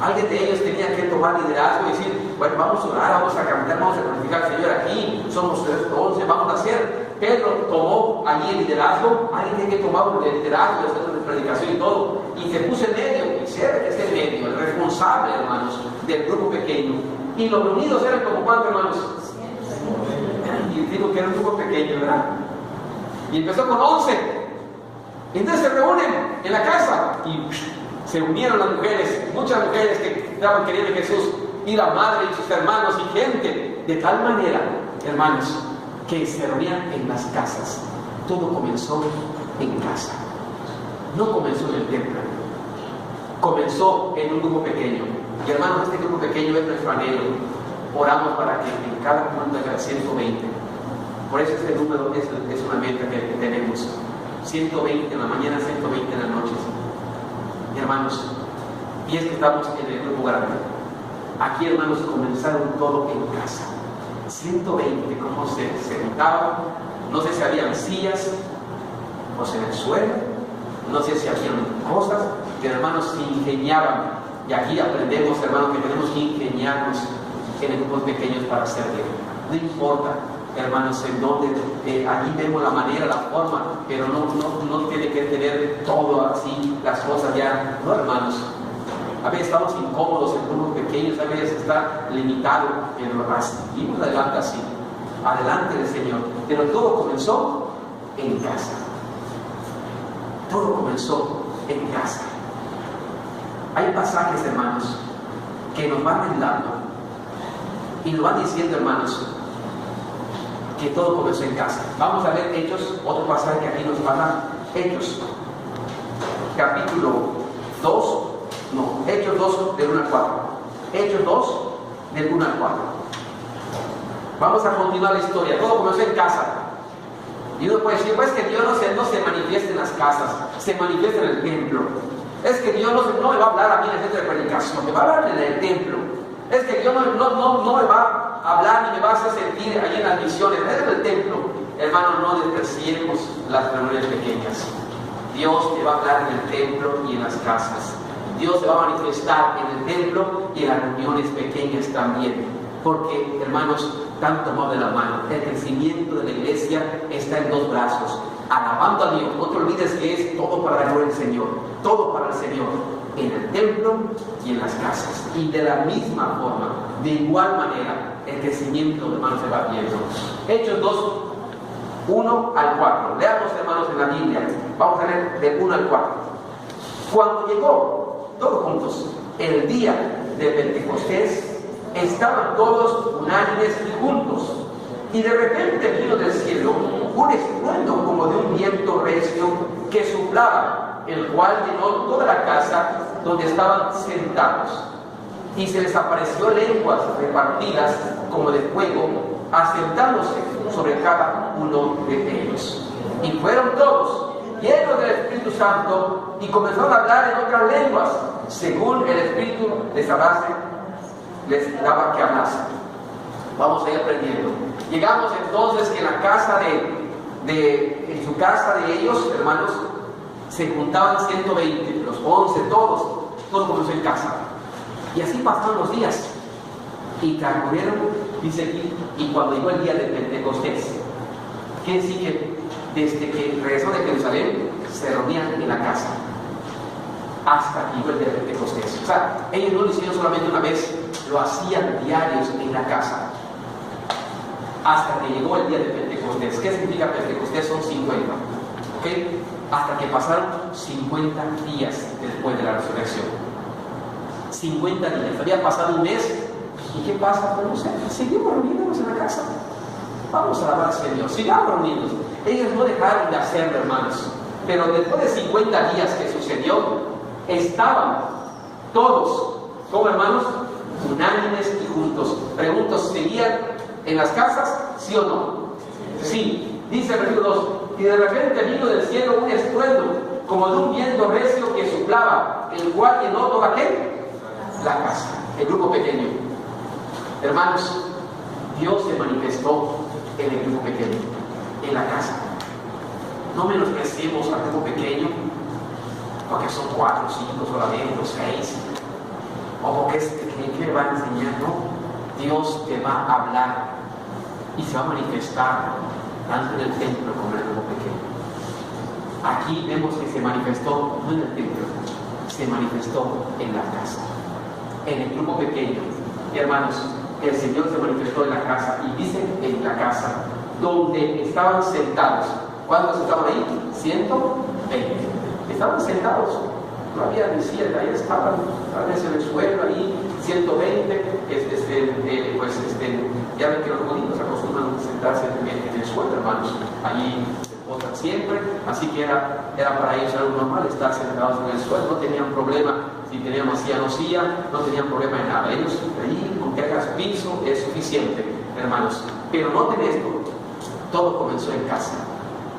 Alguien de ellos tenía que tomar liderazgo y decir, bueno, vamos a orar, vamos a cantar, vamos a glorificar al Señor aquí, somos 11, vamos a hacer. Pedro tomó allí el liderazgo, alguien tiene que tomar el liderazgo, el centro de predicación y todo, y se puso en medio, y se es el medio, el responsable, hermanos, del grupo pequeño. Y los reunidos eran como ¿cuántos, hermanos? Y digo que era un grupo pequeño, ¿verdad? Y empezó con 11. Entonces se reúnen en la casa y se unieron las mujeres, muchas mujeres que estaban queriendo a Jesús, y la madre y sus hermanos y gente, de tal manera, hermanos, que se reunían en las casas. Todo comenzó en casa. No comenzó en el templo. Comenzó en un grupo pequeño. Y hermanos, este grupo pequeño es nuestro anhelo. Oramos para que en cada punto haya 120. Por eso este número es una meta que tenemos. 120 en la mañana, 120 en las noches. Hermanos, y es que estamos en el grupo grande. Aquí, hermanos, comenzaron todo en casa. 120, cómo se sentaban. No sé si habían sillas o en el suelo, no sé si habían cosas, que hermanos se ingeniaban. Y aquí aprendemos, hermanos, que tenemos que ingeniarnos en grupos pequeños para servir. No importa, hermanos, en dónde, allí vemos la manera, la forma, pero no tiene que tener todo así, las cosas ya, no, hermanos. A veces estamos incómodos en grupos pequeños, a veces está limitado, pero seguimos adelante así, adelante del Señor. Pero todo comenzó en casa. Todo comenzó en casa. Hay pasajes, hermanos, que nos van ayudando y nos van diciendo, hermanos, que todo comenzó en casa. Vamos a ver Hechos, otro pasaje que aquí nos va a dar. Hechos, capítulo 2, Hechos 2, del 1 al 4. Hechos 2, del 1 al 4. Vamos a continuar la historia. Todo comenzó en casa. Y uno puede decir, pues que Dios no se manifiesta en las casas, se manifiesta en el templo. Es que Dios no me va a hablar a mí en el centro de predicación, me va a hablar en el templo. Es que Dios no me va a hablar ni me va a hacer sentir allí en las misiones, es en el templo. Hermano, no despreciemos las reuniones pequeñas. Dios te va a hablar en el templo y en las casas. Dios se va a manifestar en el templo y en las reuniones pequeñas también. Porque, hermanos, tanto tomado de la mano. El crecimiento de la iglesia está en dos brazos, alabando a Dios. No te olvides que es todo para la gloria del Señor, todo para el Señor, en el templo y en las casas. Y de la misma forma, de igual manera, el crecimiento, hermanos, se va viendo. Hechos 2, 1 al 4. Leamos, hermanos, en la Biblia. Vamos a leer del 1 al 4. Cuando llegó, todos juntos, el día de Pentecostés, estaban todos unánimes y juntos, y de repente vino del cielo un estruendo como de un viento recio que soplaba, el cual llenó toda la casa donde estaban sentados, y se les apareció lenguas repartidas como de fuego, asentándose sobre cada uno de ellos. Y fueron todos llenos del Espíritu Santo y comenzaron a hablar en otras lenguas, según el Espíritu les daba que hablasen. Vamos a ir aprendiendo. Llegamos entonces que en la casa en su casa de ellos, hermanos, se juntaban 120, los 11, todos comenzó en casa. Y así pasaron los días. Y transcurrieron, dice aquí, y cuando llegó el día de Pentecostés, quiere decir que desde que regresó de Jerusalén, se reunían en la casa. Hasta que llegó el día de Pentecostés. O sea, ellos no lo hicieron solamente una vez, lo hacían diarios en la casa. Hasta que llegó el día de Pentecostés. ¿Qué significa Pentecostés? Son 50. ¿Ok? Hasta que pasaron 50 días después de la resurrección. 50 días. Había pasado un mes. ¿Y qué pasa? Pues no sé, seguimos reuniéndonos en la casa. Vamos a alabar al Señor. Sigamos reuniéndonos. Ellos no dejaron de hacerlo, hermanos. Pero después de 50 días que sucedió, estaban todos, como hermanos, unánimes y juntos. Pregunto, ¿seguían en las casas? ¿Sí o no? Sí. Dice el versículo 2, y de repente vino del cielo un estruendo, como de un viento recio que soplaba, el cual llenó toda la casa, el grupo pequeño. Hermanos, Dios se manifestó en el grupo pequeño, en la casa. No menospreciemos al grupo pequeño, porque son 4, 5 solamente, 6, o porque ¿qué me va a enseñar? No. Dios te va a hablar y se va a manifestar tanto en el templo como en el grupo pequeño. Aquí vemos que se manifestó no en el templo, se manifestó en la casa, en el grupo pequeño. Y hermanos, el Señor se manifestó en la casa, y dice en la casa donde estaban sentados. ¿Cuántos estaban ahí? 120. Estaban sentados. No había ni siquiera, ahí estaban, tal vez en el suelo, ahí 120, ya ven que los judíos acostumbran sentarse en el suelo, hermanos, allí se posan siempre, así que era para ellos algo normal estar sentados en el suelo, no tenían problema si tenían silla o no silla, no tenían problema en nada, ellos allí con que hagas piso es suficiente, hermanos. Pero noten esto, todo comenzó en casa.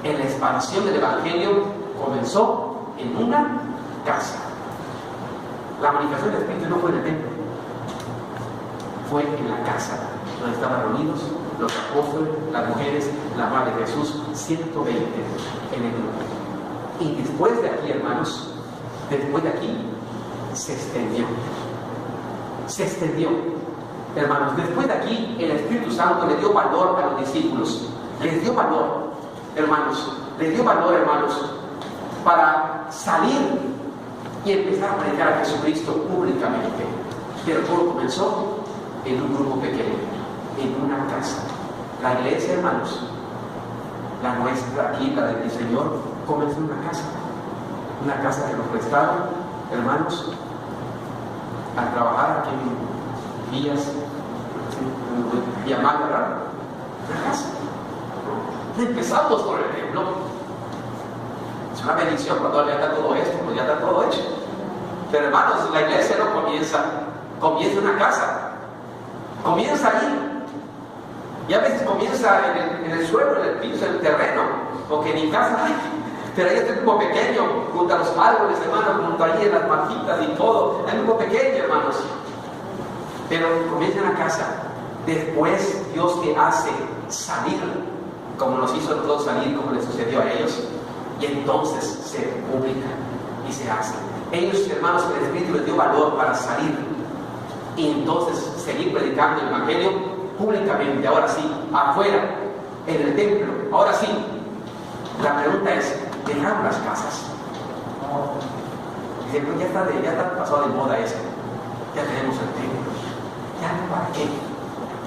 en la expansión del Evangelio comenzó en una casa. La manifestación del Espíritu no fue en el templo, fue en la casa donde estaban reunidos los apóstoles, las mujeres, la madre de Jesús, 120 en el grupo. Y después de aquí, hermanos, después de aquí, se extendió. Se extendió. Hermanos, después de aquí, el Espíritu Santo le dio valor a los discípulos. Les dio valor, hermanos. Les dio valor, hermanos, para salir y empezar a predicar a Jesucristo públicamente. Pero todo comenzó en un grupo pequeño, en una casa. La iglesia, hermanos, la nuestra aquí, la del Señor, comenzó en una casa que nos prestaron, hermanos, a trabajar aquí en Vías, llamada, ¿verdad? Una casa. No empezamos por el templo. Es una bendición cuando ya está todo esto, pues ya está todo hecho. Pero hermanos, la iglesia no comienza en una casa, comienza ahí. Y a veces comienza en el suelo, en el piso, en el terreno, porque ni casa hay. Pero ahí está un grupo pequeño, junto a los árboles, hermanos, junto allí en las marjitas y todo. Hay un grupo pequeño, hermanos. Pero comienza en la casa. Después Dios te hace salir, como nos hizo a todos salir, como les sucedió a ellos. Y entonces se publica y se hace. Ellos, hermanos, el Espíritu les dio valor para salir. Y entonces seguir predicando el Evangelio públicamente, ahora sí, afuera, en el templo. Ahora sí, la pregunta es, ¿dejaron las casas? Dicen, pues ya está pasado de moda eso. Ya tenemos el templo. ¿Ya para qué?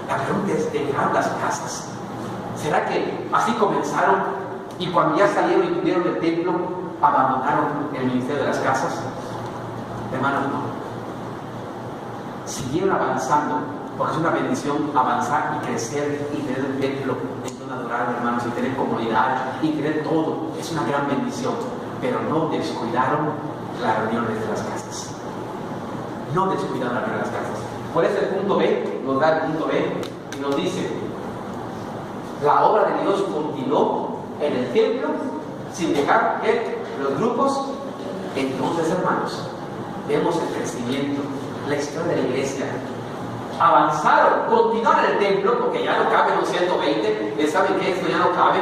La pregunta es, ¿dejaron las casas? ¿Será que así comenzaron y cuando ya salieron y tuvieron el templo, abandonaron el ministerio de las casas? Hermanos, no. Siguieron avanzando, porque es una bendición avanzar y crecer y tener el templo en donde adorar, hermanos, y tener comunidad y tener todo. Es una gran bendición, pero no descuidaron las reuniones de las casas. No descuidaron las reuniones de las casas. Por eso el punto B, nos da el punto B y nos dice, la obra de Dios continuó en el templo sin dejar que los grupos. Entonces, hermanos, vemos el crecimiento, la historia de la iglesia. Avanzaron, continuaron en el templo, porque ya no caben los 120. ¿Saben qué? Esto ya no cabe.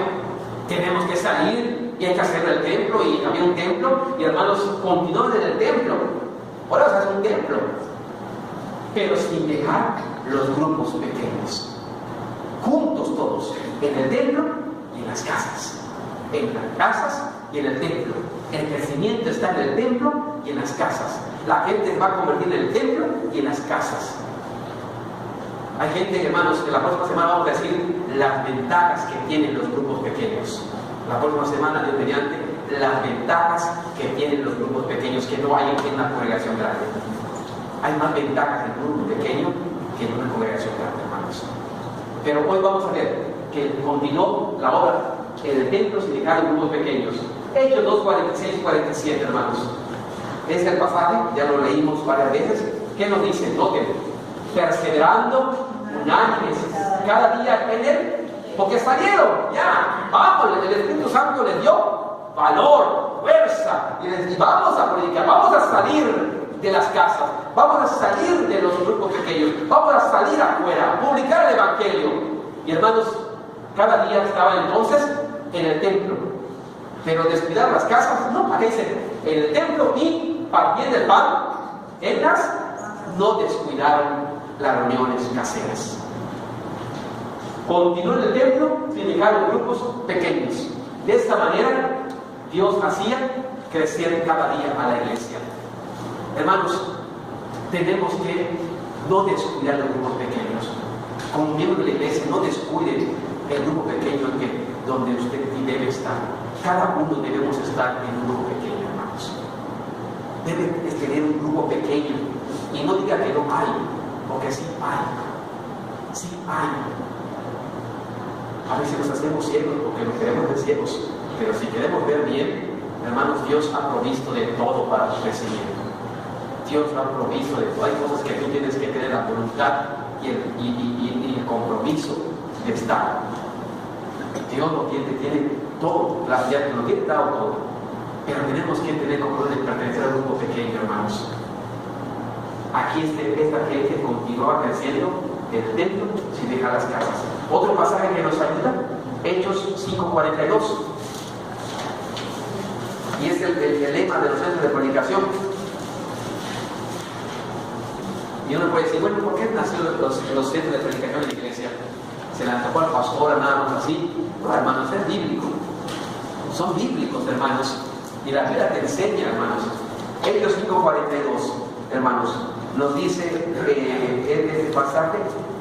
Tenemos que salir y hay que hacer el templo, y había un templo, y hermanos, continuaron en el templo. Ahora se hace un templo, pero sin dejar los grupos pequeños. Juntos todos, en el templo y en las casas. En las casas y en el templo. El crecimiento está en el templo y en las casas. La gente se va a convertir en el templo y en las casas. Hay gente, hermanos, que la próxima semana vamos a decir las ventajas que tienen los grupos pequeños. La próxima semana, Dios mediante, las ventajas que tienen los grupos pequeños que no hay en una congregación grande. Hay más ventajas en un grupo pequeño que en una congregación grande, hermanos. Pero hoy vamos a ver que continuó la obra en el templo sin dejar los grupos pequeños. Hechos 2, 46 y 47, hermanos. Es el pasaje, ya lo leímos varias veces. ¿Qué nos dice? Noten, perseverando unánimes cada día en él, porque salieron, ya, vamos, el Espíritu Santo les dio valor, fuerza, y vamos a predicar, vamos a salir de las casas, vamos a salir de los grupos pequeños, vamos a salir afuera, publicar el Evangelio. Y hermanos, cada día estaban entonces en el templo, pero descuidar las casas, no, acá dice, en el templo y partiendo el pan, en las, no descuidaron las reuniones caseras. Continuó en el templo sin dejar los grupos pequeños. De esta manera, Dios hacía crecer cada día a la iglesia. Hermanos, tenemos que no descuidar los grupos pequeños. Como miembro de la iglesia, no descuide el grupo pequeño donde usted debe estar. Cada uno debemos estar en un grupo pequeño, hermanos. Debe tener un grupo pequeño. Y no diga que no hay, porque sí hay. Sí hay. A veces nos hacemos ciegos porque nos queremos ver ciegos. Pero si queremos ver bien, hermanos, Dios ha provisto de todo para tu crecimiento. Dios ha provisto de todo. Hay cosas que tú tienes que tener la voluntad y el compromiso de estar. Dios no tiene todo, la ya nos tiene dado todo, pero tenemos que tener control de pertenecer al grupo pequeño, hermanos. Aquí esta gente continuaba creciendo en el templo sin dejar las casas. Otro pasaje que nos ayuda, Hechos 5:42, y es el lema de los centros de predicación. Y uno puede decir, bueno, ¿por qué nacieron los centros de predicación en la iglesia? ¿Se le antojó al pastor, nada más así? No, hermanos, es bíblico. Son bíblicos, hermanos. Y la Biblia te enseña, hermanos. Hechos 5:42, hermanos, nos dice este pasaje,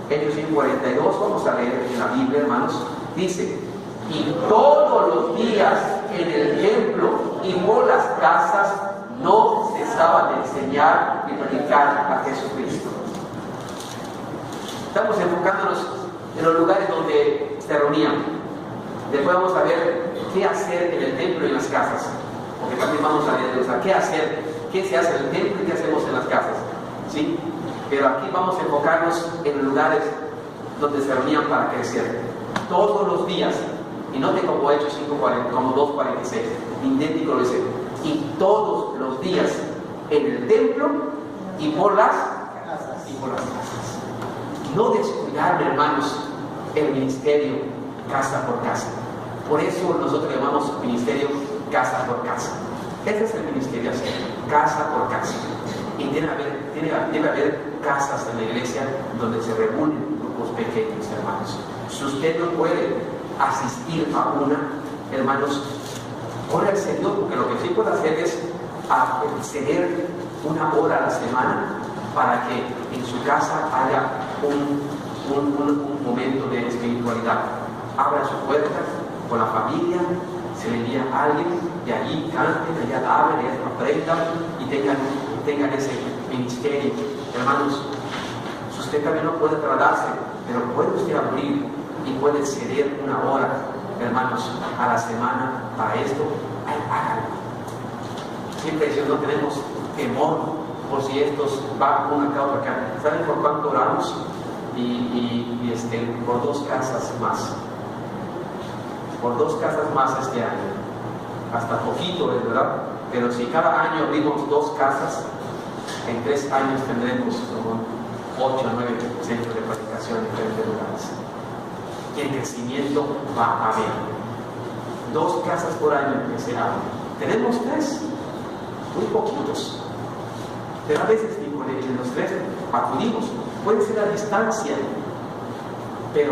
Hechos 5:42, vamos a leer en la Biblia, hermanos. Dice, y todos los días en el templo y por las casas no cesaban de enseñar y predicar a Jesucristo. Estamos enfocándonos en los lugares donde se reunían. Después vamos a ver qué hacer en el templo y en las casas, porque también vamos a ver, o sea, qué hacer, qué se hace en el templo y qué hacemos en las casas, ¿sí? Pero aquí vamos a enfocarnos en los lugares donde se reunían para crecer todos los días, y no como Hechos 5:40, como 2:46, idéntico lo dice, y todos los días en el templo y por las casas. No descuidar, hermanos, el ministerio casa por casa. Por eso nosotros llamamos ministerio casa por casa. Ese es el ministerio así, casa por casa. Y debe haber casas en la iglesia donde se reúnen grupos pequeños, hermanos. Si usted no puede asistir a una, hermanos, ore al Señor, porque lo que sí puede hacer es ceder una hora a la semana para que en su casa haya un momento de espiritualidad. Abra su puerta con la familia, se le envía a alguien y allí canten, allá alaben, allá aprendan y tengan ese ministerio. Hermanos, si usted también no puede trasladarse, pero puede usted abrir y puede ceder una hora, hermanos, a la semana para esto, háganlo. Siempre decimos, no tenemos temor por si estos van una acá, otra acá. ¿Saben por cuánto oramos? Por 2 casas más. Por 2 casas más este año. Hasta poquito, ¿verdad? Pero si cada año abrimos 2 casas, en 3 años tendremos como 8 o 9 centros de predicación en diferentes lugares. Y el crecimiento va a haber. 2 casas por año que se abren. Tenemos 3, muy poquitos. Pero a veces en los 3 acudimos. Puede ser a distancia, pero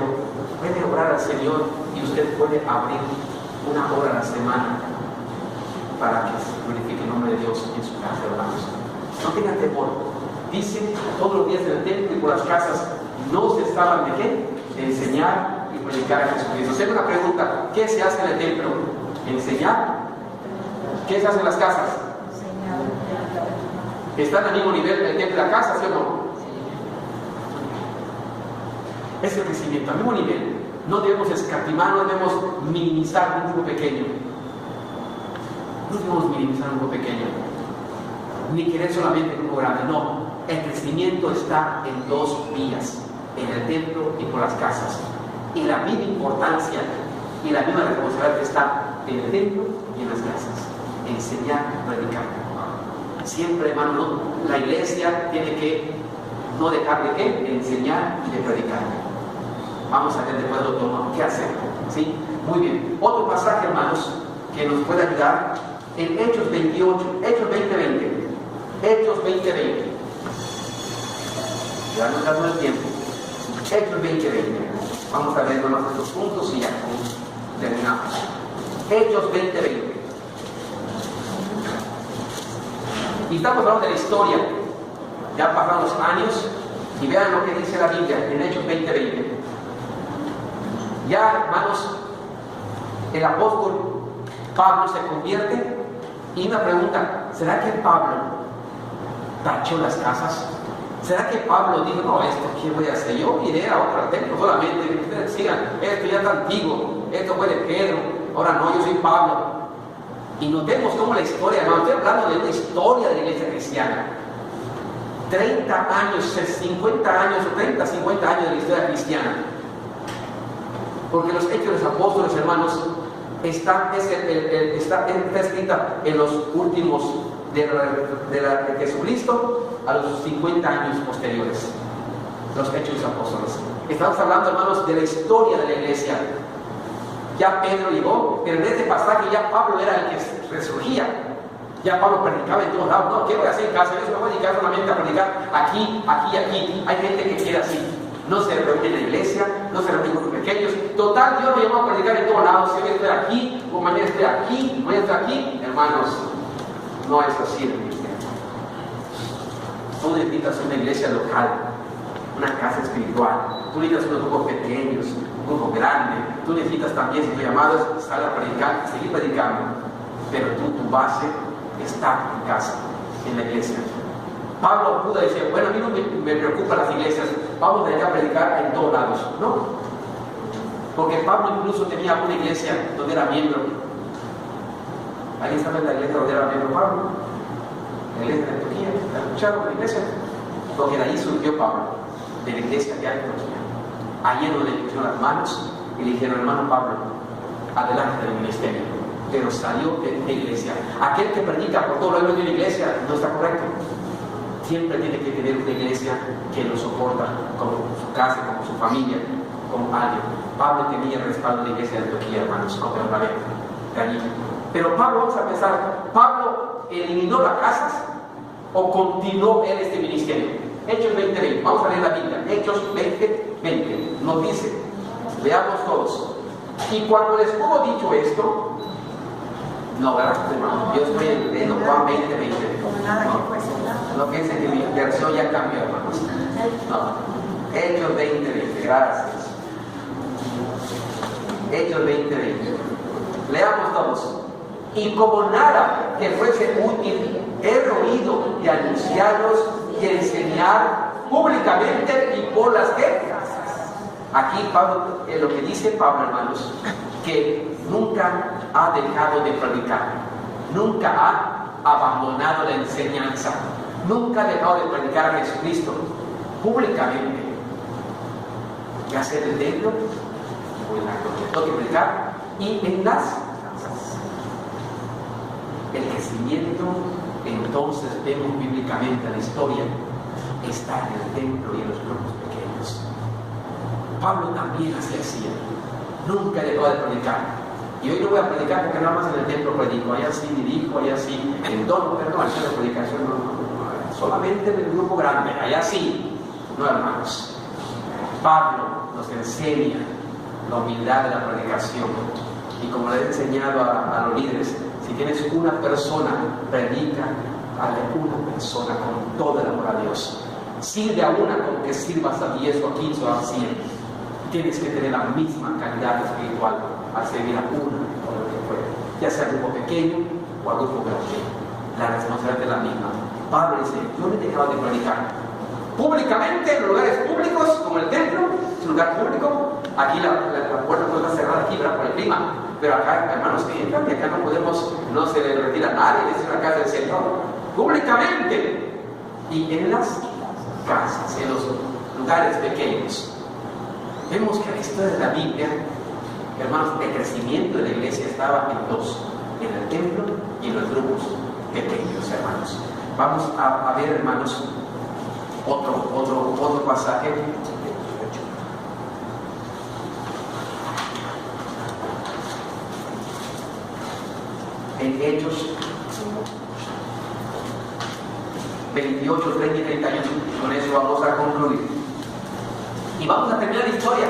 puede orar al Señor y usted puede abrir una hora a la semana para que se glorifique el nombre de Dios en su casa, hermanos. No tengan temor. Dice todos los días en el templo y por las casas no cesaban de qué? De enseñar y predicar a Jesucristo. Tengo una pregunta: ¿qué se hace en el templo? ¿Enseñar? ¿Qué se hace en las casas? ¿Están al mismo nivel del templo y la casa, sí o no? Es el crecimiento, al mismo nivel. No debemos escatimar, no debemos minimizar un grupo pequeño. No debemos minimizar un grupo pequeño, ni querer solamente un grupo grande. No, el crecimiento está en 2 vías, en el templo y por las casas. Y la misma importancia y la misma responsabilidad está en el templo y en las casas. Enseñar, predicar. Siempre, hermano, ¿no? La iglesia tiene que no dejar de qué, de enseñar y de predicar. Vamos a ver después qué hacer, ¿sí? Muy bien. Otro pasaje, hermanos, que nos puede ayudar en Hechos 28, Hechos 20:20. Hechos 20:20. Ya nos da el tiempo. Hechos 20:20. Vamos a ver nomás estos puntos y ya terminamos. Hechos 20:20. Y estamos hablando de la historia. Ya pasaron los años y vean lo que dice la Biblia en Hechos 20:20. Ya, hermanos, el apóstol Pablo se convierte y una pregunta: ¿será que Pablo tachó las casas? ¿Será que Pablo dijo, no, esto qué voy a hacer? Yo iré a otro templo solamente, que ustedes sigan, esto ya está antiguo, esto fue de Pedro, ahora no, yo soy Pablo. Y notemos cómo la historia, hermano, estoy hablando de una historia de la iglesia cristiana. 30 años, 50 años, 30, 50 años de la historia cristiana. Porque los hechos de los apóstoles, hermanos, está escrita en los últimos de Jesucristo a los 50 años posteriores, los Hechos de los Apóstoles. Estamos hablando, hermanos, de la historia de la iglesia. Ya Pedro llegó, pero en este pasaje ya Pablo era el que resurgía. Ya Pablo predicaba en todos lados. No, ¿qué voy a hacer en casa? Yo no voy a dedicar solamente a predicar aquí, aquí, aquí. Hay gente que queda así. No se reúne en la iglesia, no se reúne con los pequeños. Total, Dios me llamó a predicar en todos lados. Si hoy estoy aquí, o mañana estoy aquí, mañana estoy aquí. Hermanos, no es así el ministerio. Tú necesitas una iglesia local, una casa espiritual. Tú necesitas unos grupos pequeños, un grupo grande. Tú necesitas también, si tu llamado es salir a predicar, seguir predicando. Pero tu base está en casa, en la iglesia. Pablo pudo decir, bueno, a mí no me preocupan las iglesias, vamos a ir a predicar en todos lados. No, porque Pablo incluso tenía una iglesia donde era miembro. ¿Alguien sabe la iglesia donde era miembro Pablo? La iglesia de Antioquía. ¿La escucharon la iglesia? Porque de ahí surgió Pablo, de la iglesia que hay en Antioquía. Allí es donde le pusieron las manos y le dijeron, hermano Pablo, adelante del ministerio. Pero salió de la iglesia. Aquel que predica por todo lo demás de una iglesia no está correcto. Siempre tiene que tener una iglesia que lo soporta, como su casa, como su familia, como alguien. Pablo tenía el respaldo de la iglesia de Antioquía, hermanos, no te lo haré de allí. Pero Pablo, vamos a pensar, ¿Pablo eliminó las casas o continuó en este ministerio? Hechos 20:20, vamos a leer la Biblia. Hechos 20:20 nos dice, leamos todos. Y cuando les hubo dicho esto, no, ¿verdad, hermano? Yo estoy leyendo Juan 20:20. No piensen que mi versión ya cambió, hermanos. No. Hechos 20:20, gracias. Hechos 20:20. Leamos todos. Y como nada que fuese útil, he reunido de anunciaros y enseñar públicamente y por las guerras. Aquí Pablo, lo que dice Pablo, hermanos, que nunca ha dejado de predicar, nunca ha abandonado la enseñanza, nunca ha dejado de predicar a Jesucristo públicamente, ya sea en el templo o en la donde toque predicar y en las casas. El crecimiento, entonces vemos bíblicamente la historia, está en el templo y en los grupos pequeños. Pablo también así hacía, nunca dejó de predicar. Y hoy no voy a predicar porque nada más en el templo predico, allá sí dirijo, allá sí en tono, pero no, en la predicación no, solamente en el grupo grande, allá sí, no, hermanos. Pablo nos enseña la humildad de la predicación, y como le he enseñado a los líderes, si tienes una persona, predica a una persona con todo el amor a Dios. Sirve a una como que sirvas a 10 o a 15 o a 100. Tienes que tener la misma calidad espiritual al servir a una o lo que fuera, ya sea grupo pequeño o a grupo grande. La responsabilidad es la misma. Pablo dice, yo no he dejado de predicar públicamente en los lugares públicos, como el templo, es un lugar público. Aquí la puerta puede estar cerrada aquí, ¿verdad? Por el clima. Pero acá, hermanos, que entran, que acá no podemos, no se le retira a nadie, es una casa del Señor. Públicamente. Y en las casas, en los lugares pequeños. Vemos que la historia de la Biblia, hermanos, el crecimiento de la iglesia estaba en dos, en el templo y en los grupos pequeños, hermanos. Vamos a ver, hermanos, otro pasaje. En Hechos 28, 30 y 31. Con eso vamos a concluir. Y vamos a terminar la historia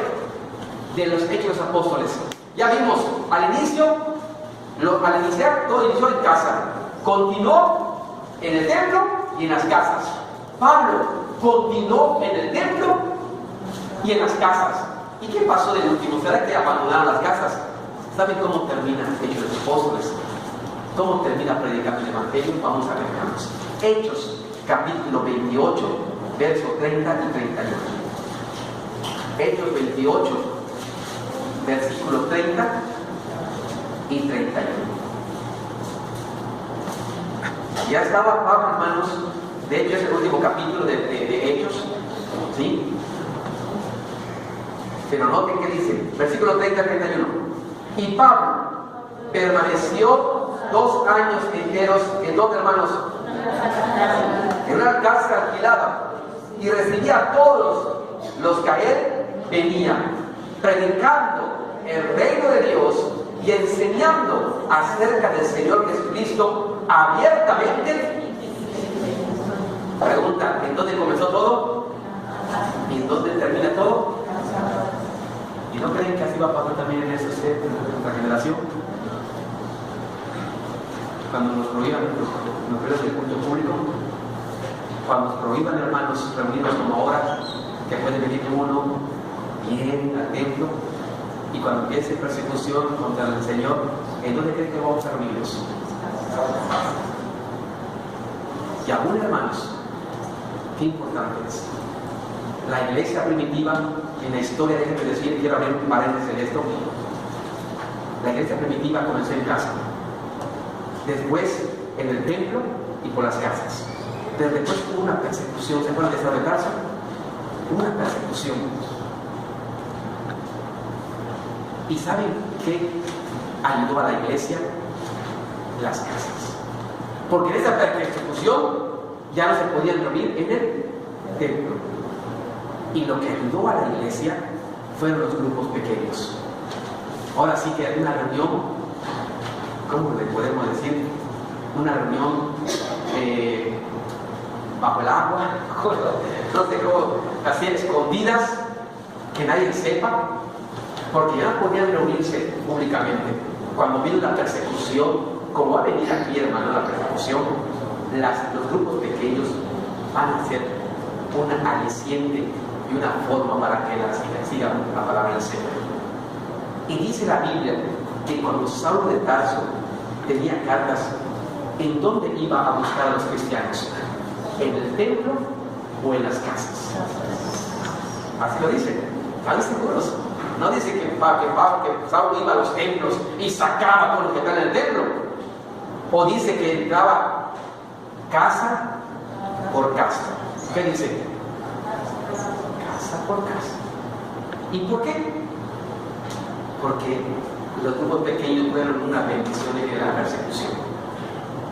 de los Hechos de los Apóstoles. Ya vimos, al iniciar, todo inició en casa. Continuó en el templo y en las casas. Pablo continuó en el templo y en las casas. ¿Y qué pasó del último? ¿Será que abandonaron las casas? ¿Saben cómo termina Hechos de los Apóstoles? ¿Cómo termina predicando el Evangelio? Vamos a ver, hermanos. Hechos, capítulo 28, versos 30 y 31. Hechos 28, versículos 30 y 31. Ya estaba Pablo, hermanos. De hecho, es el último capítulo de Hechos, ¿sí? Pero noten que dice, versículo 30 y 31. Y Pablo, permaneció 2 años enteros. ¿En dónde, hermanos? En una casa alquilada, y recibía a todos los que a él venían, predicando el reino de Dios y enseñando acerca del Señor Jesucristo abiertamente. Pregunta: ¿en dónde comenzó todo? ¿Y en dónde termina todo? ¿Y no creen que así va a pasar también en nuestra generación? Cuando nos prohíban el culto público, cuando nos prohíban, hermanos, reunirnos como ahora, que puede venir uno bien al templo, y cuando empiece persecución contra el Señor, ¿en dónde creen que vamos a reunirnos? Y aún, hermanos, qué importante es la iglesia primitiva en la historia. Déjenme decir, quiero abrir un paréntesis en esto. La iglesia primitiva comenzó en casa, después en el templo y por las casas. Pero después hubo una persecución. ¿Se acuerdan de esta Tarso? Una persecución. ¿Y saben qué ayudó a la iglesia? Las casas. Porque en esa persecución ya no se podían reunir en el templo. Y lo que ayudó a la iglesia fueron los grupos pequeños. Ahora sí que hay una reunión, ¿cómo le podemos decir? Una reunión bajo el agua, no sé cómo, así escondidas, que nadie sepa, porque ya no podían reunirse públicamente. Cuando vino la persecución, como va a venir aquí, hermano, la persecución, los grupos pequeños van a ser una aliciente y una forma para que sigan la palabra del Señor. Y dice la Biblia que cuando Saulo de Tarso tenía cartas, ¿en dónde iba a buscar a los cristianos? ¿En el templo o en las casas? Así lo dice. ¿Están seguros? No dice que Saulo iba a los templos y sacaba a todos los que están en el templo. O dice que entraba casa por casa. ¿Qué dice? Casa por casa. ¿Y por qué? Porque los grupos pequeños fueron una bendición en la persecución.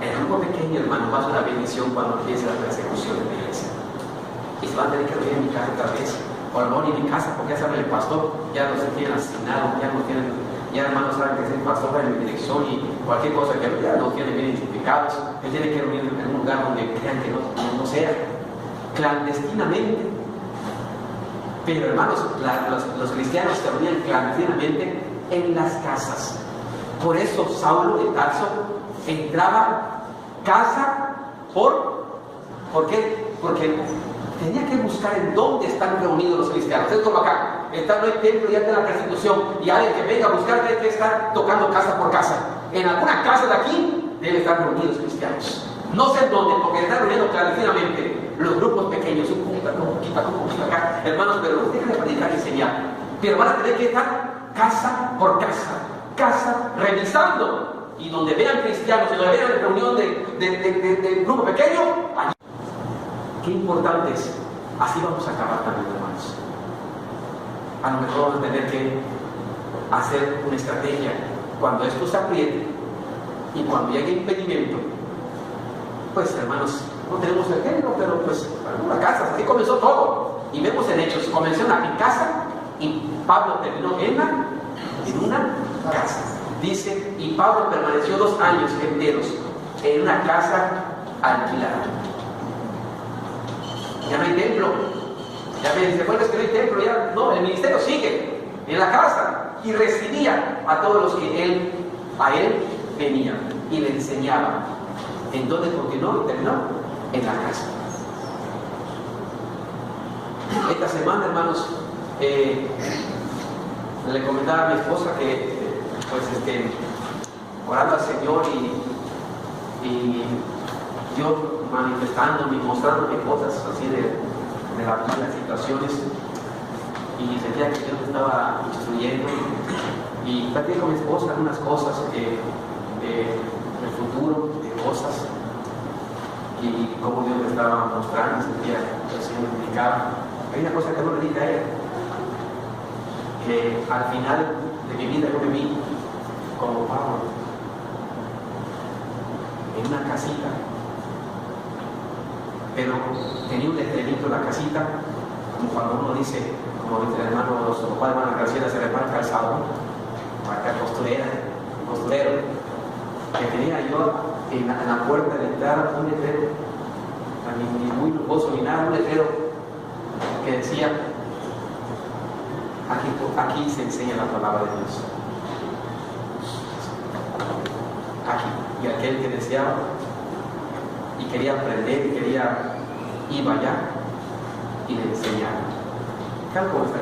El grupo pequeño, hermano, va a ser una bendición cuando empiece la persecución de la iglesia. Y se van a tener que reunir en mi casa otra vez. O a lo mejor en mi casa, porque ya saben, el pastor ya no se tiene asignado, ya hermanos saben que es el pastor en mi dirección y cualquier cosa que ya los tienen bien identificados. Él tiene que reunir en un lugar donde crean que no sea clandestinamente. Pero, hermanos, los cristianos se reunían clandestinamente en las casas. Por eso Saulo de Tarso entraba casa ¿por qué? Porque tenía que buscar en dónde están reunidos los cristianos. Es como acá, no hay templo, ya está la persecución, y alguien que venga a buscar tiene que estar tocando casa por casa. En alguna casa de aquí deben estar reunidos cristianos. No sé en dónde, porque están reuniendo clandestinamente los grupos pequeños, un poquito acá, hermanos, pero no dejan de predicar y enseñar. Pero van a tener que estar casa por casa, revisando. Y donde vean cristianos, y donde vean reunión de grupo pequeño, allí. Qué importante es. Así vamos a acabar también, hermanos. A lo mejor vamos a tener que hacer una estrategia cuando esto se apriete y cuando llegue impedimento. Pues, hermanos, no tenemos el ejemplo, pero pues alguna casa, así comenzó todo. Y vemos en Hechos, comenzó en casa y Pablo terminó en una casa. Dice, y Pablo permaneció 2 años enteros en una casa alquilada. Ya no hay templo. Ya me dice, bueno, es que no hay templo, ya no, el ministerio sigue en la casa. Y recibía a todos los que a él venían y le enseñaba. ¿En dónde continuó y terminó? En la casa. Esta semana, hermanos, le comentaba a mi esposa que orando al Señor y yo manifestándome, mostrándome cosas así de la vida, situaciones, y sentía que Dios me estaba instruyendo, y platicé con mi esposa algunas cosas del futuro, de cosas, y cómo Dios me estaba mostrando, sentía que el Señor me indicaba. Hay una cosa que no le dije a ella, que al final de mi vida yo me vi como Pablo, en una casita. Pero tenía un letrerito en la casita, como cuando uno dice, como dice el hermano, los papás de hermana Graciela, se reparte calzado, marca costurero, que tenía yo en la puerta de entrada un letrero, ni muy lujoso ni nada, un letrero que decía: aquí se enseña la palabra de Dios. Aquí. Y aquel que deseaba y quería aprender, iba allá y le enseñaba. ¿Cómo está?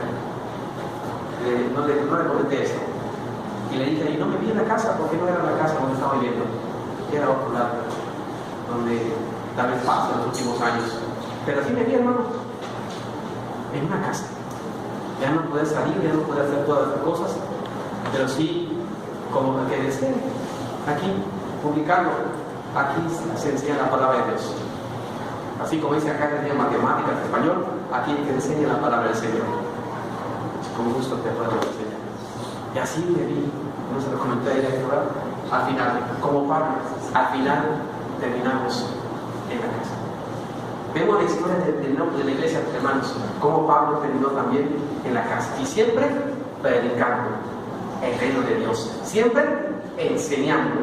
No le comenté eso. Y le dije: y no me vi en la casa, porque no era la casa donde estaba viviendo, era otro lado, donde tal vez paso en los últimos años. Pero sí me vi, hermano, en una casa. Ya no puede salir, ya no puede hacer todas las cosas, pero sí, como que desee, aquí, publicarlo, aquí se enseña la palabra de Dios. Así como dice acá en el matemáticas, español, aquí que enseña la palabra del Señor. Con gusto te puedo enseñar. Y así me vi, no se lo comenté a ella, al final, como Pablo, al final terminamos en la casa. Vemos la historia de la iglesia, hermanos, como Pablo terminó también en la casa. Y siempre predicando el reino de Dios. Siempre enseñando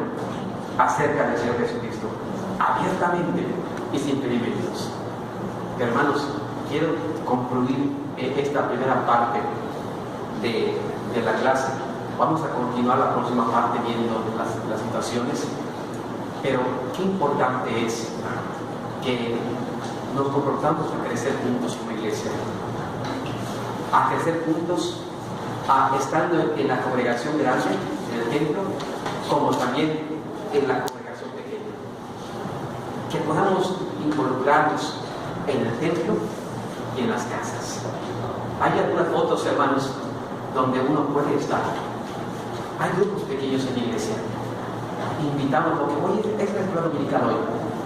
acerca del Señor Jesucristo. Abiertamente y sin impedimentos. Hermanos, quiero concluir esta primera parte de la clase. Vamos a continuar la próxima parte viendo las situaciones. Pero qué importante es que nos comportamos a crecer juntos como iglesia, a crecer juntos, estando en la congregación grande, en el templo, como también en la congregación pequeña. Que podamos involucrarnos en el templo y en las casas. Hay algunas fotos, hermanos, donde uno puede estar. Hay grupos pequeños en la iglesia. Invitamos, porque hoy es la escuela dominical hoy.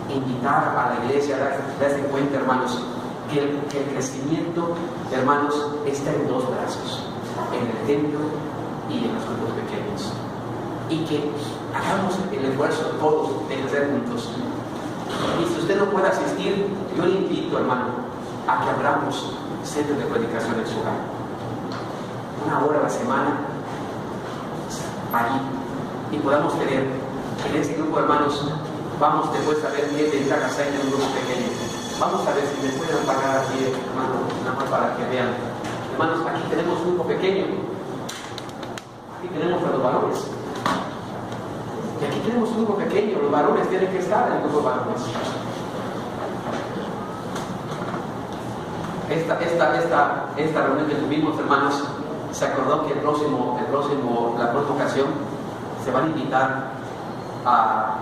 Invitar a la iglesia, darse cuenta, hermanos, que el crecimiento, hermanos, está en dos brazos, en el templo y en los grupos pequeños. Y que hagamos el esfuerzo todos de crecer juntos. Y si usted no puede asistir, yo le invito, hermano, a que abramos centros de predicación en su hogar. 1 hora a la semana, allí, y podamos tener en ese grupo, hermanos. Vamos después a ver qué ventajas hay en un grupo pequeño. Vamos a ver si me pueden apagar aquí, hermano, nada más para que vean. Hermanos, aquí tenemos un grupo pequeño. Aquí tenemos a los varones. Y aquí tenemos un grupo pequeño. Los varones tienen que estar en el grupo de varones. Esta reunión que tuvimos, hermanos, se acordó que la próxima ocasión se van a invitar a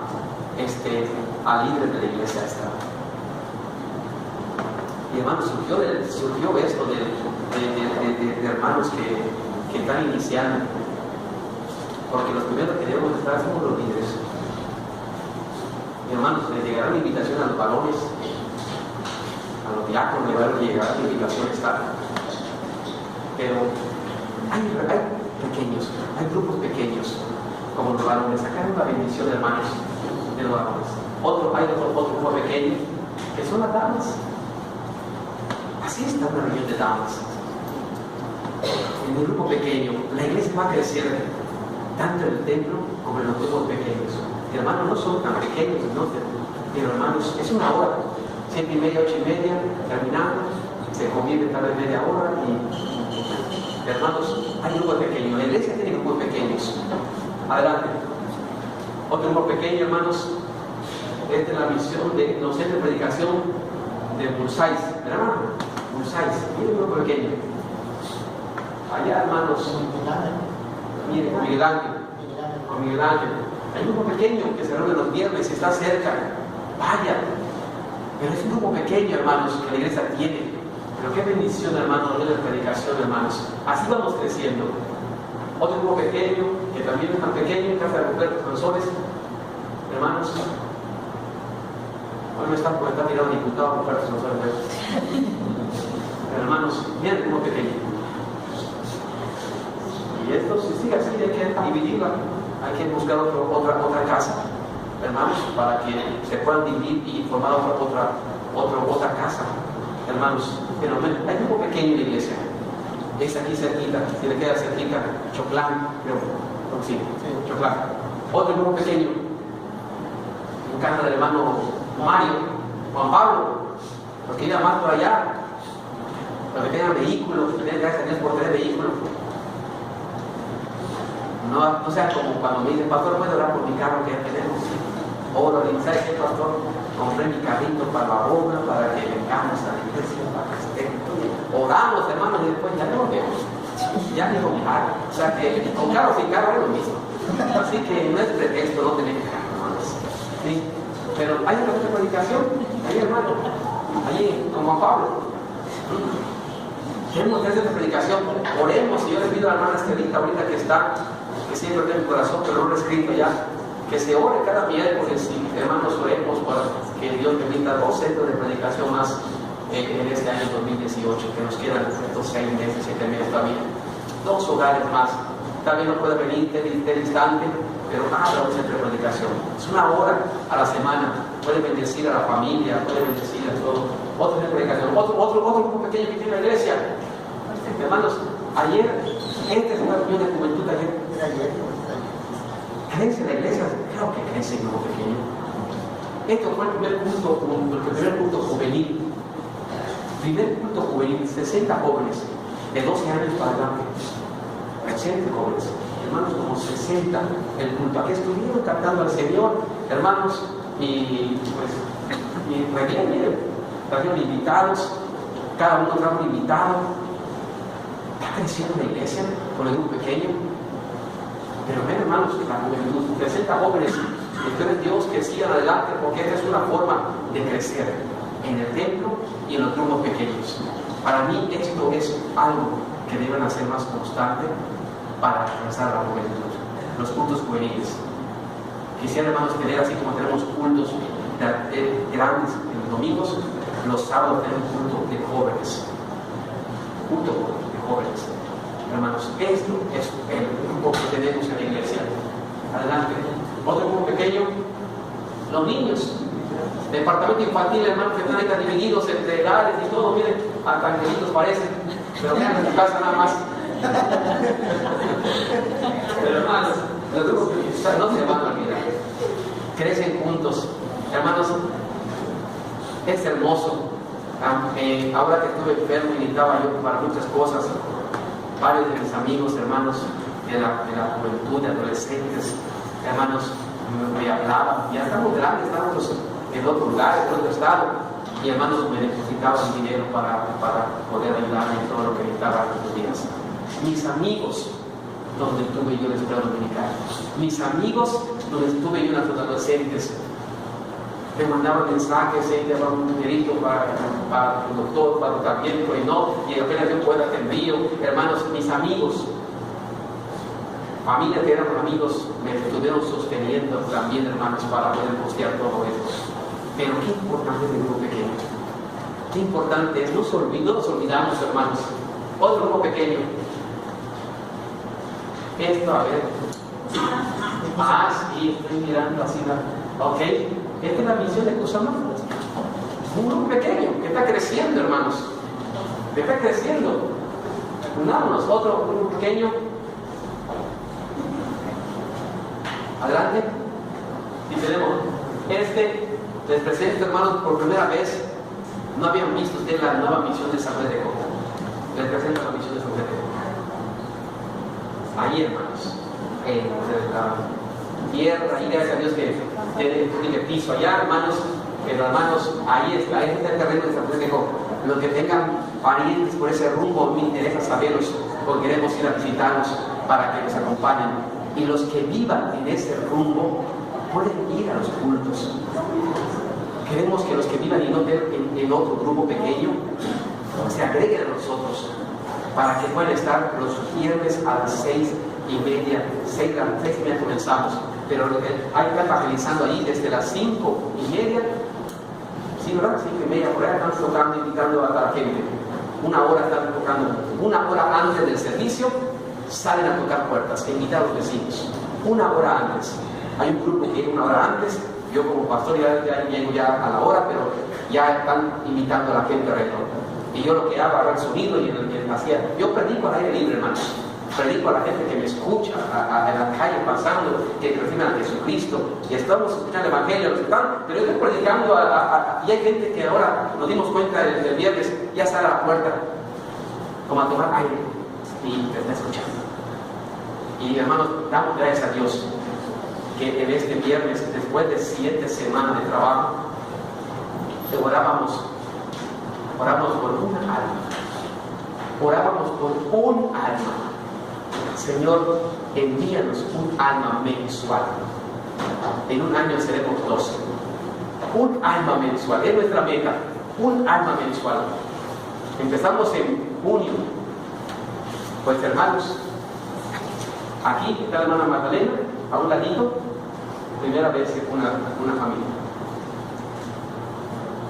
líderes de la iglesia esta. Y hermanos, surgió esto de hermanos que están iniciando, porque los primeros que debemos estar somos los líderes. Y hermanos, les llegará una invitación a los varones, a los diáconos, les llegará una invitación a estar. Pero hay pequeños, hay grupos pequeños, como los varones. Acá hay una bendición, hermanos, de los varones. Hay otro grupo pequeño, que son las damas. Así está una reunión de damas. En el grupo pequeño, la iglesia va a crecer tanto en el templo como en los grupos pequeños. Y hermanos, no son tan pequeños, ¿no? Pero hermanos, es 1 hora, 7:30, 8:30, terminamos, se convive tal vez media hora y hermanos, hay grupos pequeños. La iglesia tiene grupos pequeños. Adelante. Otro grupo pequeño, hermanos, es de la misión de los centros de predicación de Bullseye, ¿verdad? Bullseye, miren un grupo pequeño. Allá, hermanos, miren, con Miguel Ángel. Hay un grupo pequeño que se reúne los viernes y está cerca. Vaya. Pero es un grupo pequeño, hermanos, que la iglesia tiene. Pero qué bendición, hermanos, de la predicación, hermanos. Así vamos creciendo. Otro grupo pequeño, que también es tan pequeño, en casa de Roberto González. Hermanos, hoy me están tirando diputado por Roberto González. Pero hermanos, miren el grupo pequeño. Y esto, si sigue así, hay que dividirla. Hay que buscar otra casa. hermanos, para que se puedan dividir y formar otra casa, hermanos. Pero hay un grupo pequeño en la iglesia, es aquí cerquita, si le queda cerquita, Choclán, creo, sí, Choclán. Otro grupo pequeño, en casa del hermano Mario, Juan Pablo, los que iban más por allá, los que tengan vehículos, gracias a Dios por tener vehículos. No sea como cuando me dicen, pastor, ¿puedo orar por mi carro que ya tenemos? Oro, ¿sabes qué, pastor? Compré mi carrito para la obra, para que vengamos a la iglesia, para que esté. Oramos, hermanos, y después ya no lo vemos. Ya ni con carro. O sea que con carro o sin carro es lo mismo. Así que no es pretexto no tener carro, hermanos. ¿Sí? Pero hay una predicación, ahí, hermano, allí con Juan Pablo. Queremos hacer esta predicación, oremos, y yo le pido a la hermana Estelita ahorita que está, que siempre tiene mi corazón, pero no lo he escrito ya, que se ore cada miércoles, y hermanos, oremos para que Dios permita 2 centros de predicación más en este año 2018, que nos quedan estos 6 meses, 7 meses todavía. 2 hogares más. También no puede venir de distante, pero habrá un centro de predicación. Es 1 hora a la semana. Puede bendecir a la familia, puede bendecir a todo. Otro centro de predicación. Otro grupo pequeño que tiene la iglesia. Hermanos, ayer, este es una reunión de juventud ayer. ¿Crece la iglesia? Creo que crece en grupo pequeño. Esto fue el primer culto juvenil. Primer culto juvenil, 60 jóvenes, de 12 años para adelante. 80 jóvenes, hermanos, como 60 el culto. Aquí estuvieron cantando al Señor, hermanos, y trajeron invitados, cada uno trajo un invitado. Está creciendo la iglesia con el grupo pequeño. Pero ven, hermanos, la juventud, 60 jóvenes, entonces Dios, que sigan adelante, porque esta es una forma de crecer en el templo y en los grupos pequeños. Para mí esto es algo que deben hacer más constante para alcanzar a la juventud, los cultos juveniles. Quisiera, hermanos, tener, así como tenemos cultos grandes en los domingos, los sábados tenemos culto de jóvenes. Culto de jóvenes. Hermanos, esto es el grupo que tenemos en la iglesia. Adelante. Otro grupo pequeño, los niños. Departamento infantil, hermanos, que están ahí divididos entre edades y todo, miren, hasta angelitos parecen, pero vean en su casa nada más. Pero hermanos, los grupos no se van a olvidar. Crecen juntos. Hermanos, es hermoso. Ahora que estuve enfermo y necesitaba yo para muchas cosas, varios de mis amigos, hermanos de la juventud, de adolescentes, hermanos, me hablaban, ya estamos grandes, estamos en otro lugar, en otro estado, y hermanos me necesitaban dinero para poder ayudarme en todo lo que necesitaba en estos días. Mis amigos, donde estuve yo en la escuela dominical, mis amigos, donde estuve yo en las adolescentes, me mandaban mensajes, te daban un dinerito para el doctor, para el tratamiento, y apenas yo pueda te envío. Hermanos, mis amigos, familia que eran amigos, me estuvieron sosteniendo también, hermanos, para poder postear todo esto. Pero qué importante es el grupo pequeño. Qué importante es, no nos olvidamos, hermanos. Otro grupo pequeño. Esto, a ver. Sí, estoy mirando así. Ok. Esta es la misión de Cusama. Un grupo pequeño que está creciendo, hermanos. Que está creciendo. Unámonos, otro grupo pequeño. Adelante. Y tenemos les presento, hermanos, por primera vez. No habían visto ustedes la nueva misión de San Pedro de Coca. Les presento la misión de San Pedro de Coca. Ahí, hermanos, en la tierra, ahí gracias a Dios que tiene piso allá, hermanos, pero hermanos, ahí está el terreno de San Pedro de Coca. Los que tengan parientes por ese rumbo, me interesa saberlos, porque queremos ir a visitarlos para que nos acompañen. Y los que vivan en ese rumbo pueden ir a los cultos. Queremos que los que vivan en otro grupo pequeño se agreguen a nosotros para que puedan estar los viernes a las 6:30. 6:30 comenzamos, pero hay que estar evangelizando ahí desde las 5:30. Sí, ¿verdad? 5:30 por ahí están tocando, invitando a la gente. 1 hora están tocando. 1 hora antes del servicio salen a tocar puertas, invitar a los vecinos. 1 hora antes. Hay un grupo que llega una hora antes. Yo como pastor ya llego ya a la hora, pero ya están invitando a la gente alrededor. Y yo lo que hago, agarro el sonido y yo predico al aire libre, hermanos. Predico a la gente que me escucha, en la calle pasando, que reciben a Jesucristo. Y estamos escuchando el Evangelio, los que están, pero yo estoy predicando y hay gente que ahora nos dimos cuenta el viernes, ya sale a la puerta, como a tomar aire, y te está escuchando. Y hermanos, damos gracias a Dios que en este viernes, después de 7 semanas de trabajo, orábamos por una alma. Orábamos por un alma. Señor, envíanos un alma mensual. En un año seremos 12. Un alma mensual, es nuestra meta. Un alma mensual. Empezamos en junio. Pues hermanos, aquí está la hermana Magdalena, a un ladito, primera vez una familia.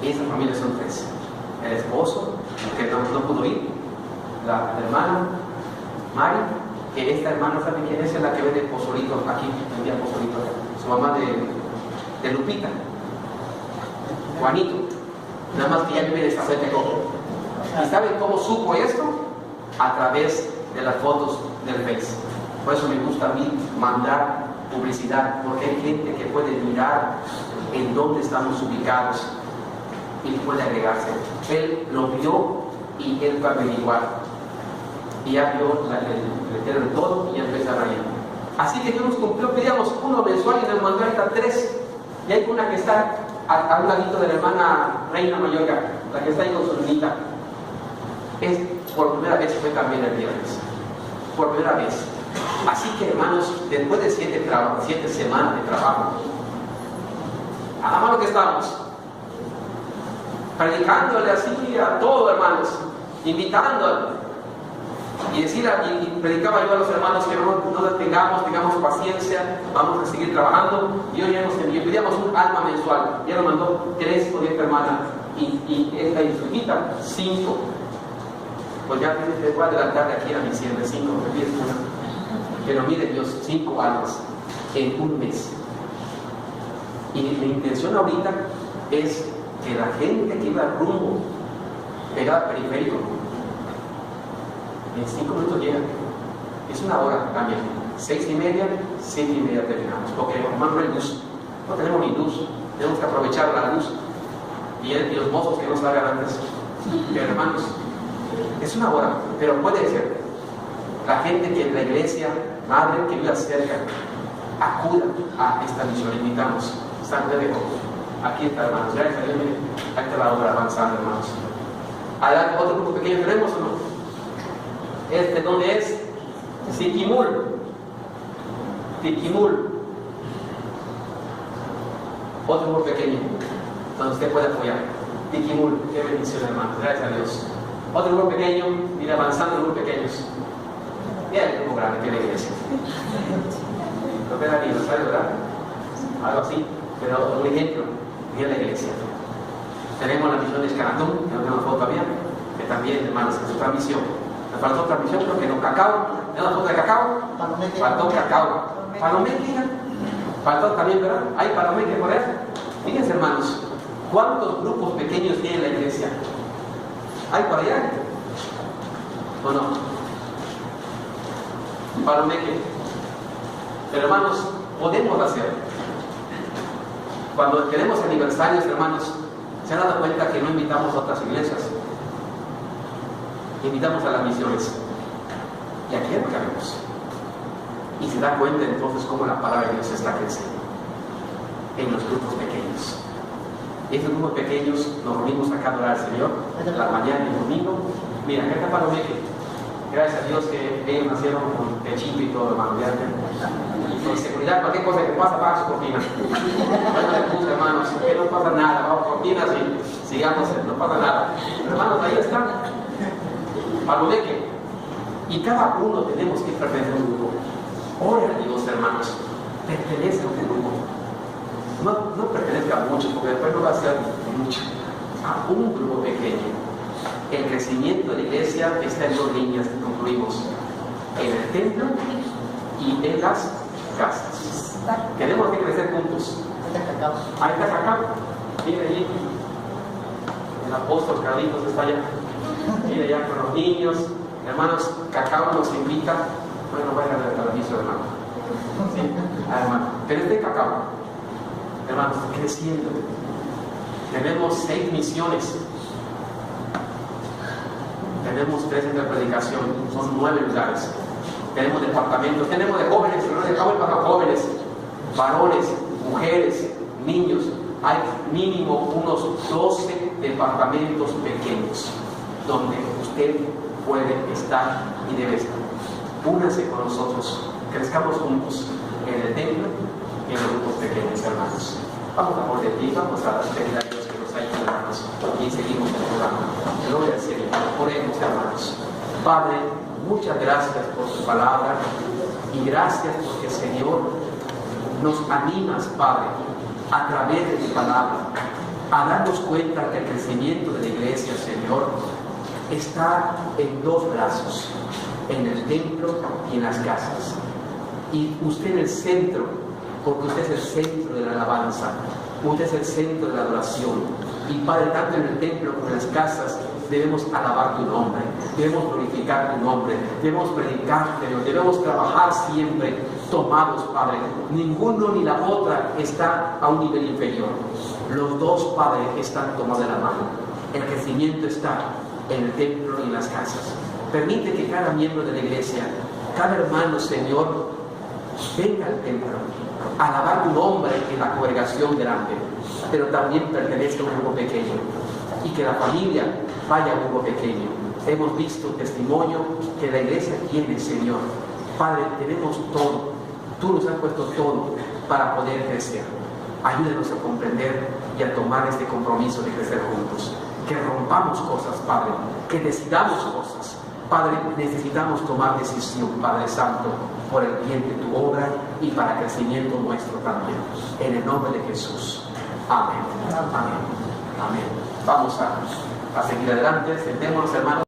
Esa familia son 3. El esposo, que no pudo ir, la hermana Mari, que esta hermana, ¿sabe quién es? Es la que vende pozolitos aquí, vendía pozolitos, su mamá de Lupita, Juanito, nada más que ya vive de esta fuente de coco. ¿Y saben cómo supo esto? A través de las fotos del Face. Por eso me gusta a mí mandar publicidad, porque hay gente que puede mirar en dónde estamos ubicados y puede agregarse. Él lo vio y él va a averiguar. Y ya vio el letrero de todo y ya empezaron a ir. Así que Dios nos cumplió, pedíamos uno mensual y nos mandó hasta 3. Y hay una que está a un ladito de la hermana Reina Mayorga, la que está ahí con su niñita. Por primera vez fue también el viernes. Por primera vez. Así que hermanos, después de 7 semanas de trabajo, a la mano que estamos, predicándole así a todos, hermanos, invitándole. Y predicaba yo a los hermanos que no detengamos, tengamos paciencia, vamos a seguir trabajando. Y hoy ya pedíamos un alma mensual. Ya nos mandó 3 con esta hermana y esta y su hijita, 5. Pues ya te voy a adelantar de aquí a diciembre, 5, me pides una. Pero mire Dios, 5 almas en un mes. Y mi intención ahorita es que la gente que iba rumbo, pegada al periférico, en 5 minutos llega. Es una hora también. 6:30, 7:30 terminamos. Porque hermano, no hay luz. No tenemos ni luz. Tenemos que aprovechar la luz. Y los mozos que nos salgan antes. Pero hermanos, es una hora. Pero puede ser. La gente que en la iglesia, madre que vive cerca, acuda a esta misión. Le invitamos. San Pedro. Aquí está, hermanos. Gracias a Dios. Ahí está la obra avanzando, hermanos. Adelante, otro grupo pequeño tenemos o no. ¿Dónde es? Tiquimul. Otro grupo pequeño, donde usted puede apoyar. Tiquimul, qué bendición, hermanos, gracias a Dios. Otro grupo pequeño, mira, avanzando en grupos pequeños. Mira el grupo grande que es la iglesia. No te da ni, ¿no sabes, verdad? Algo así, pero un ejemplo, mira la iglesia. Tenemos la misión de Escanatún, que no tengo foto todavía, que también, hermanos, es otra misión. Me faltó otra misión, creo que no, cacao. ¿Tengo una foto de cacao? Faltó cacao. Palomeque, faltó también, ¿verdad? ¿Hay palomeque por ahí? Fíjense, hermanos, ¿cuántos grupos pequeños tiene la iglesia? ¿Hay por allá? ¿O no? Palomeque. Pero hermanos, podemos hacer. Cuando tenemos aniversarios, hermanos, ¿se han dado cuenta que no invitamos a otras iglesias? Invitamos a las misiones. Y aquí es lo que haremos. Y se da cuenta entonces cómo la palabra de Dios está creciendo en los grupos pequeños. Estos grupos pequeños nos reunimos acá a adorar al Señor, la mañana y el domingo. Mira, acá está Palomeque. Gracias a Dios que ellos nacieron con pechito y todo, hermano. Con seguridad, cualquier cosa que pasa, paga su cortina. No se puse, hermanos, que no pasa nada, vamos cortinas y sigamos, no pasa nada. Pero, hermanos, ahí están. Palomeque. Y cada uno tenemos que pertenecer a un grupo. Ore a Dios, hermanos. Pertenece a un grupo. No pertenezca a muchos, porque después no va a ser mucho. A un grupo pequeño. El crecimiento de la iglesia está en 2 líneas que concluimos: en el templo y en las casas. Queremos que crecer juntos. Ahí está Cacao. Mire allí. El apóstol Carlitos está allá. Mire allá con los niños. Hermanos, Cacao nos invita. Bueno, vayan a ver el aviso, hermano. Sí, hermano. Pero este Cacao, hermanos, creciendo. Tenemos 6 misiones. Tenemos 3 centros de predicación. Son 9 lugares. Tenemos departamentos. Tenemos de jóvenes, no dejamos para jóvenes, varones, mujeres, niños. Hay mínimo unos 12 departamentos pequeños donde usted puede estar y debe estar. Únase con nosotros, crezcamos juntos en el templo y en los grupos pequeños, hermanos. Vamos a por de ti, vamos a pedir a Dios que nos ayude, hermanos, y seguimos el programa. Gloria al Señor. Oremos, hermanos. Padre, muchas gracias por tu palabra y gracias porque, Señor, nos animas, Padre, a través de tu palabra, a darnos cuenta que el crecimiento de la iglesia, Señor, está en 2 brazos, en el templo y en las casas. Y usted en el centro, porque usted es el centro de la alabanza, usted es el centro de la adoración. Y Padre, tanto en el templo como en las casas, debemos alabar tu nombre, debemos glorificar tu nombre, debemos predicarte, debemos trabajar siempre tomados, Padre. Ninguno ni la otra está a un nivel inferior. Los dos, Padre, están tomados de la mano. El crecimiento está en el templo y en las casas. Permite que cada miembro de la iglesia, cada hermano, Señor, venga al templo a alabar tu nombre en la congregación grande, pero también pertenezca a un grupo pequeño, y que la familia vaya a un grupo pequeño. Hemos visto testimonio que la iglesia tiene, Señor. Padre, tenemos todo. Tú nos has puesto todo para poder crecer. Ayúdenos a comprender y a tomar este compromiso de crecer juntos. Que rompamos cosas, Padre. Que decidamos cosas. Padre, necesitamos tomar decisión, Padre Santo, por el bien de tu obra y para el crecimiento nuestro también. En el nombre de Jesús. Amén. Amén. Amén. Vamos a seguir adelante. Sentémonos, hermanos.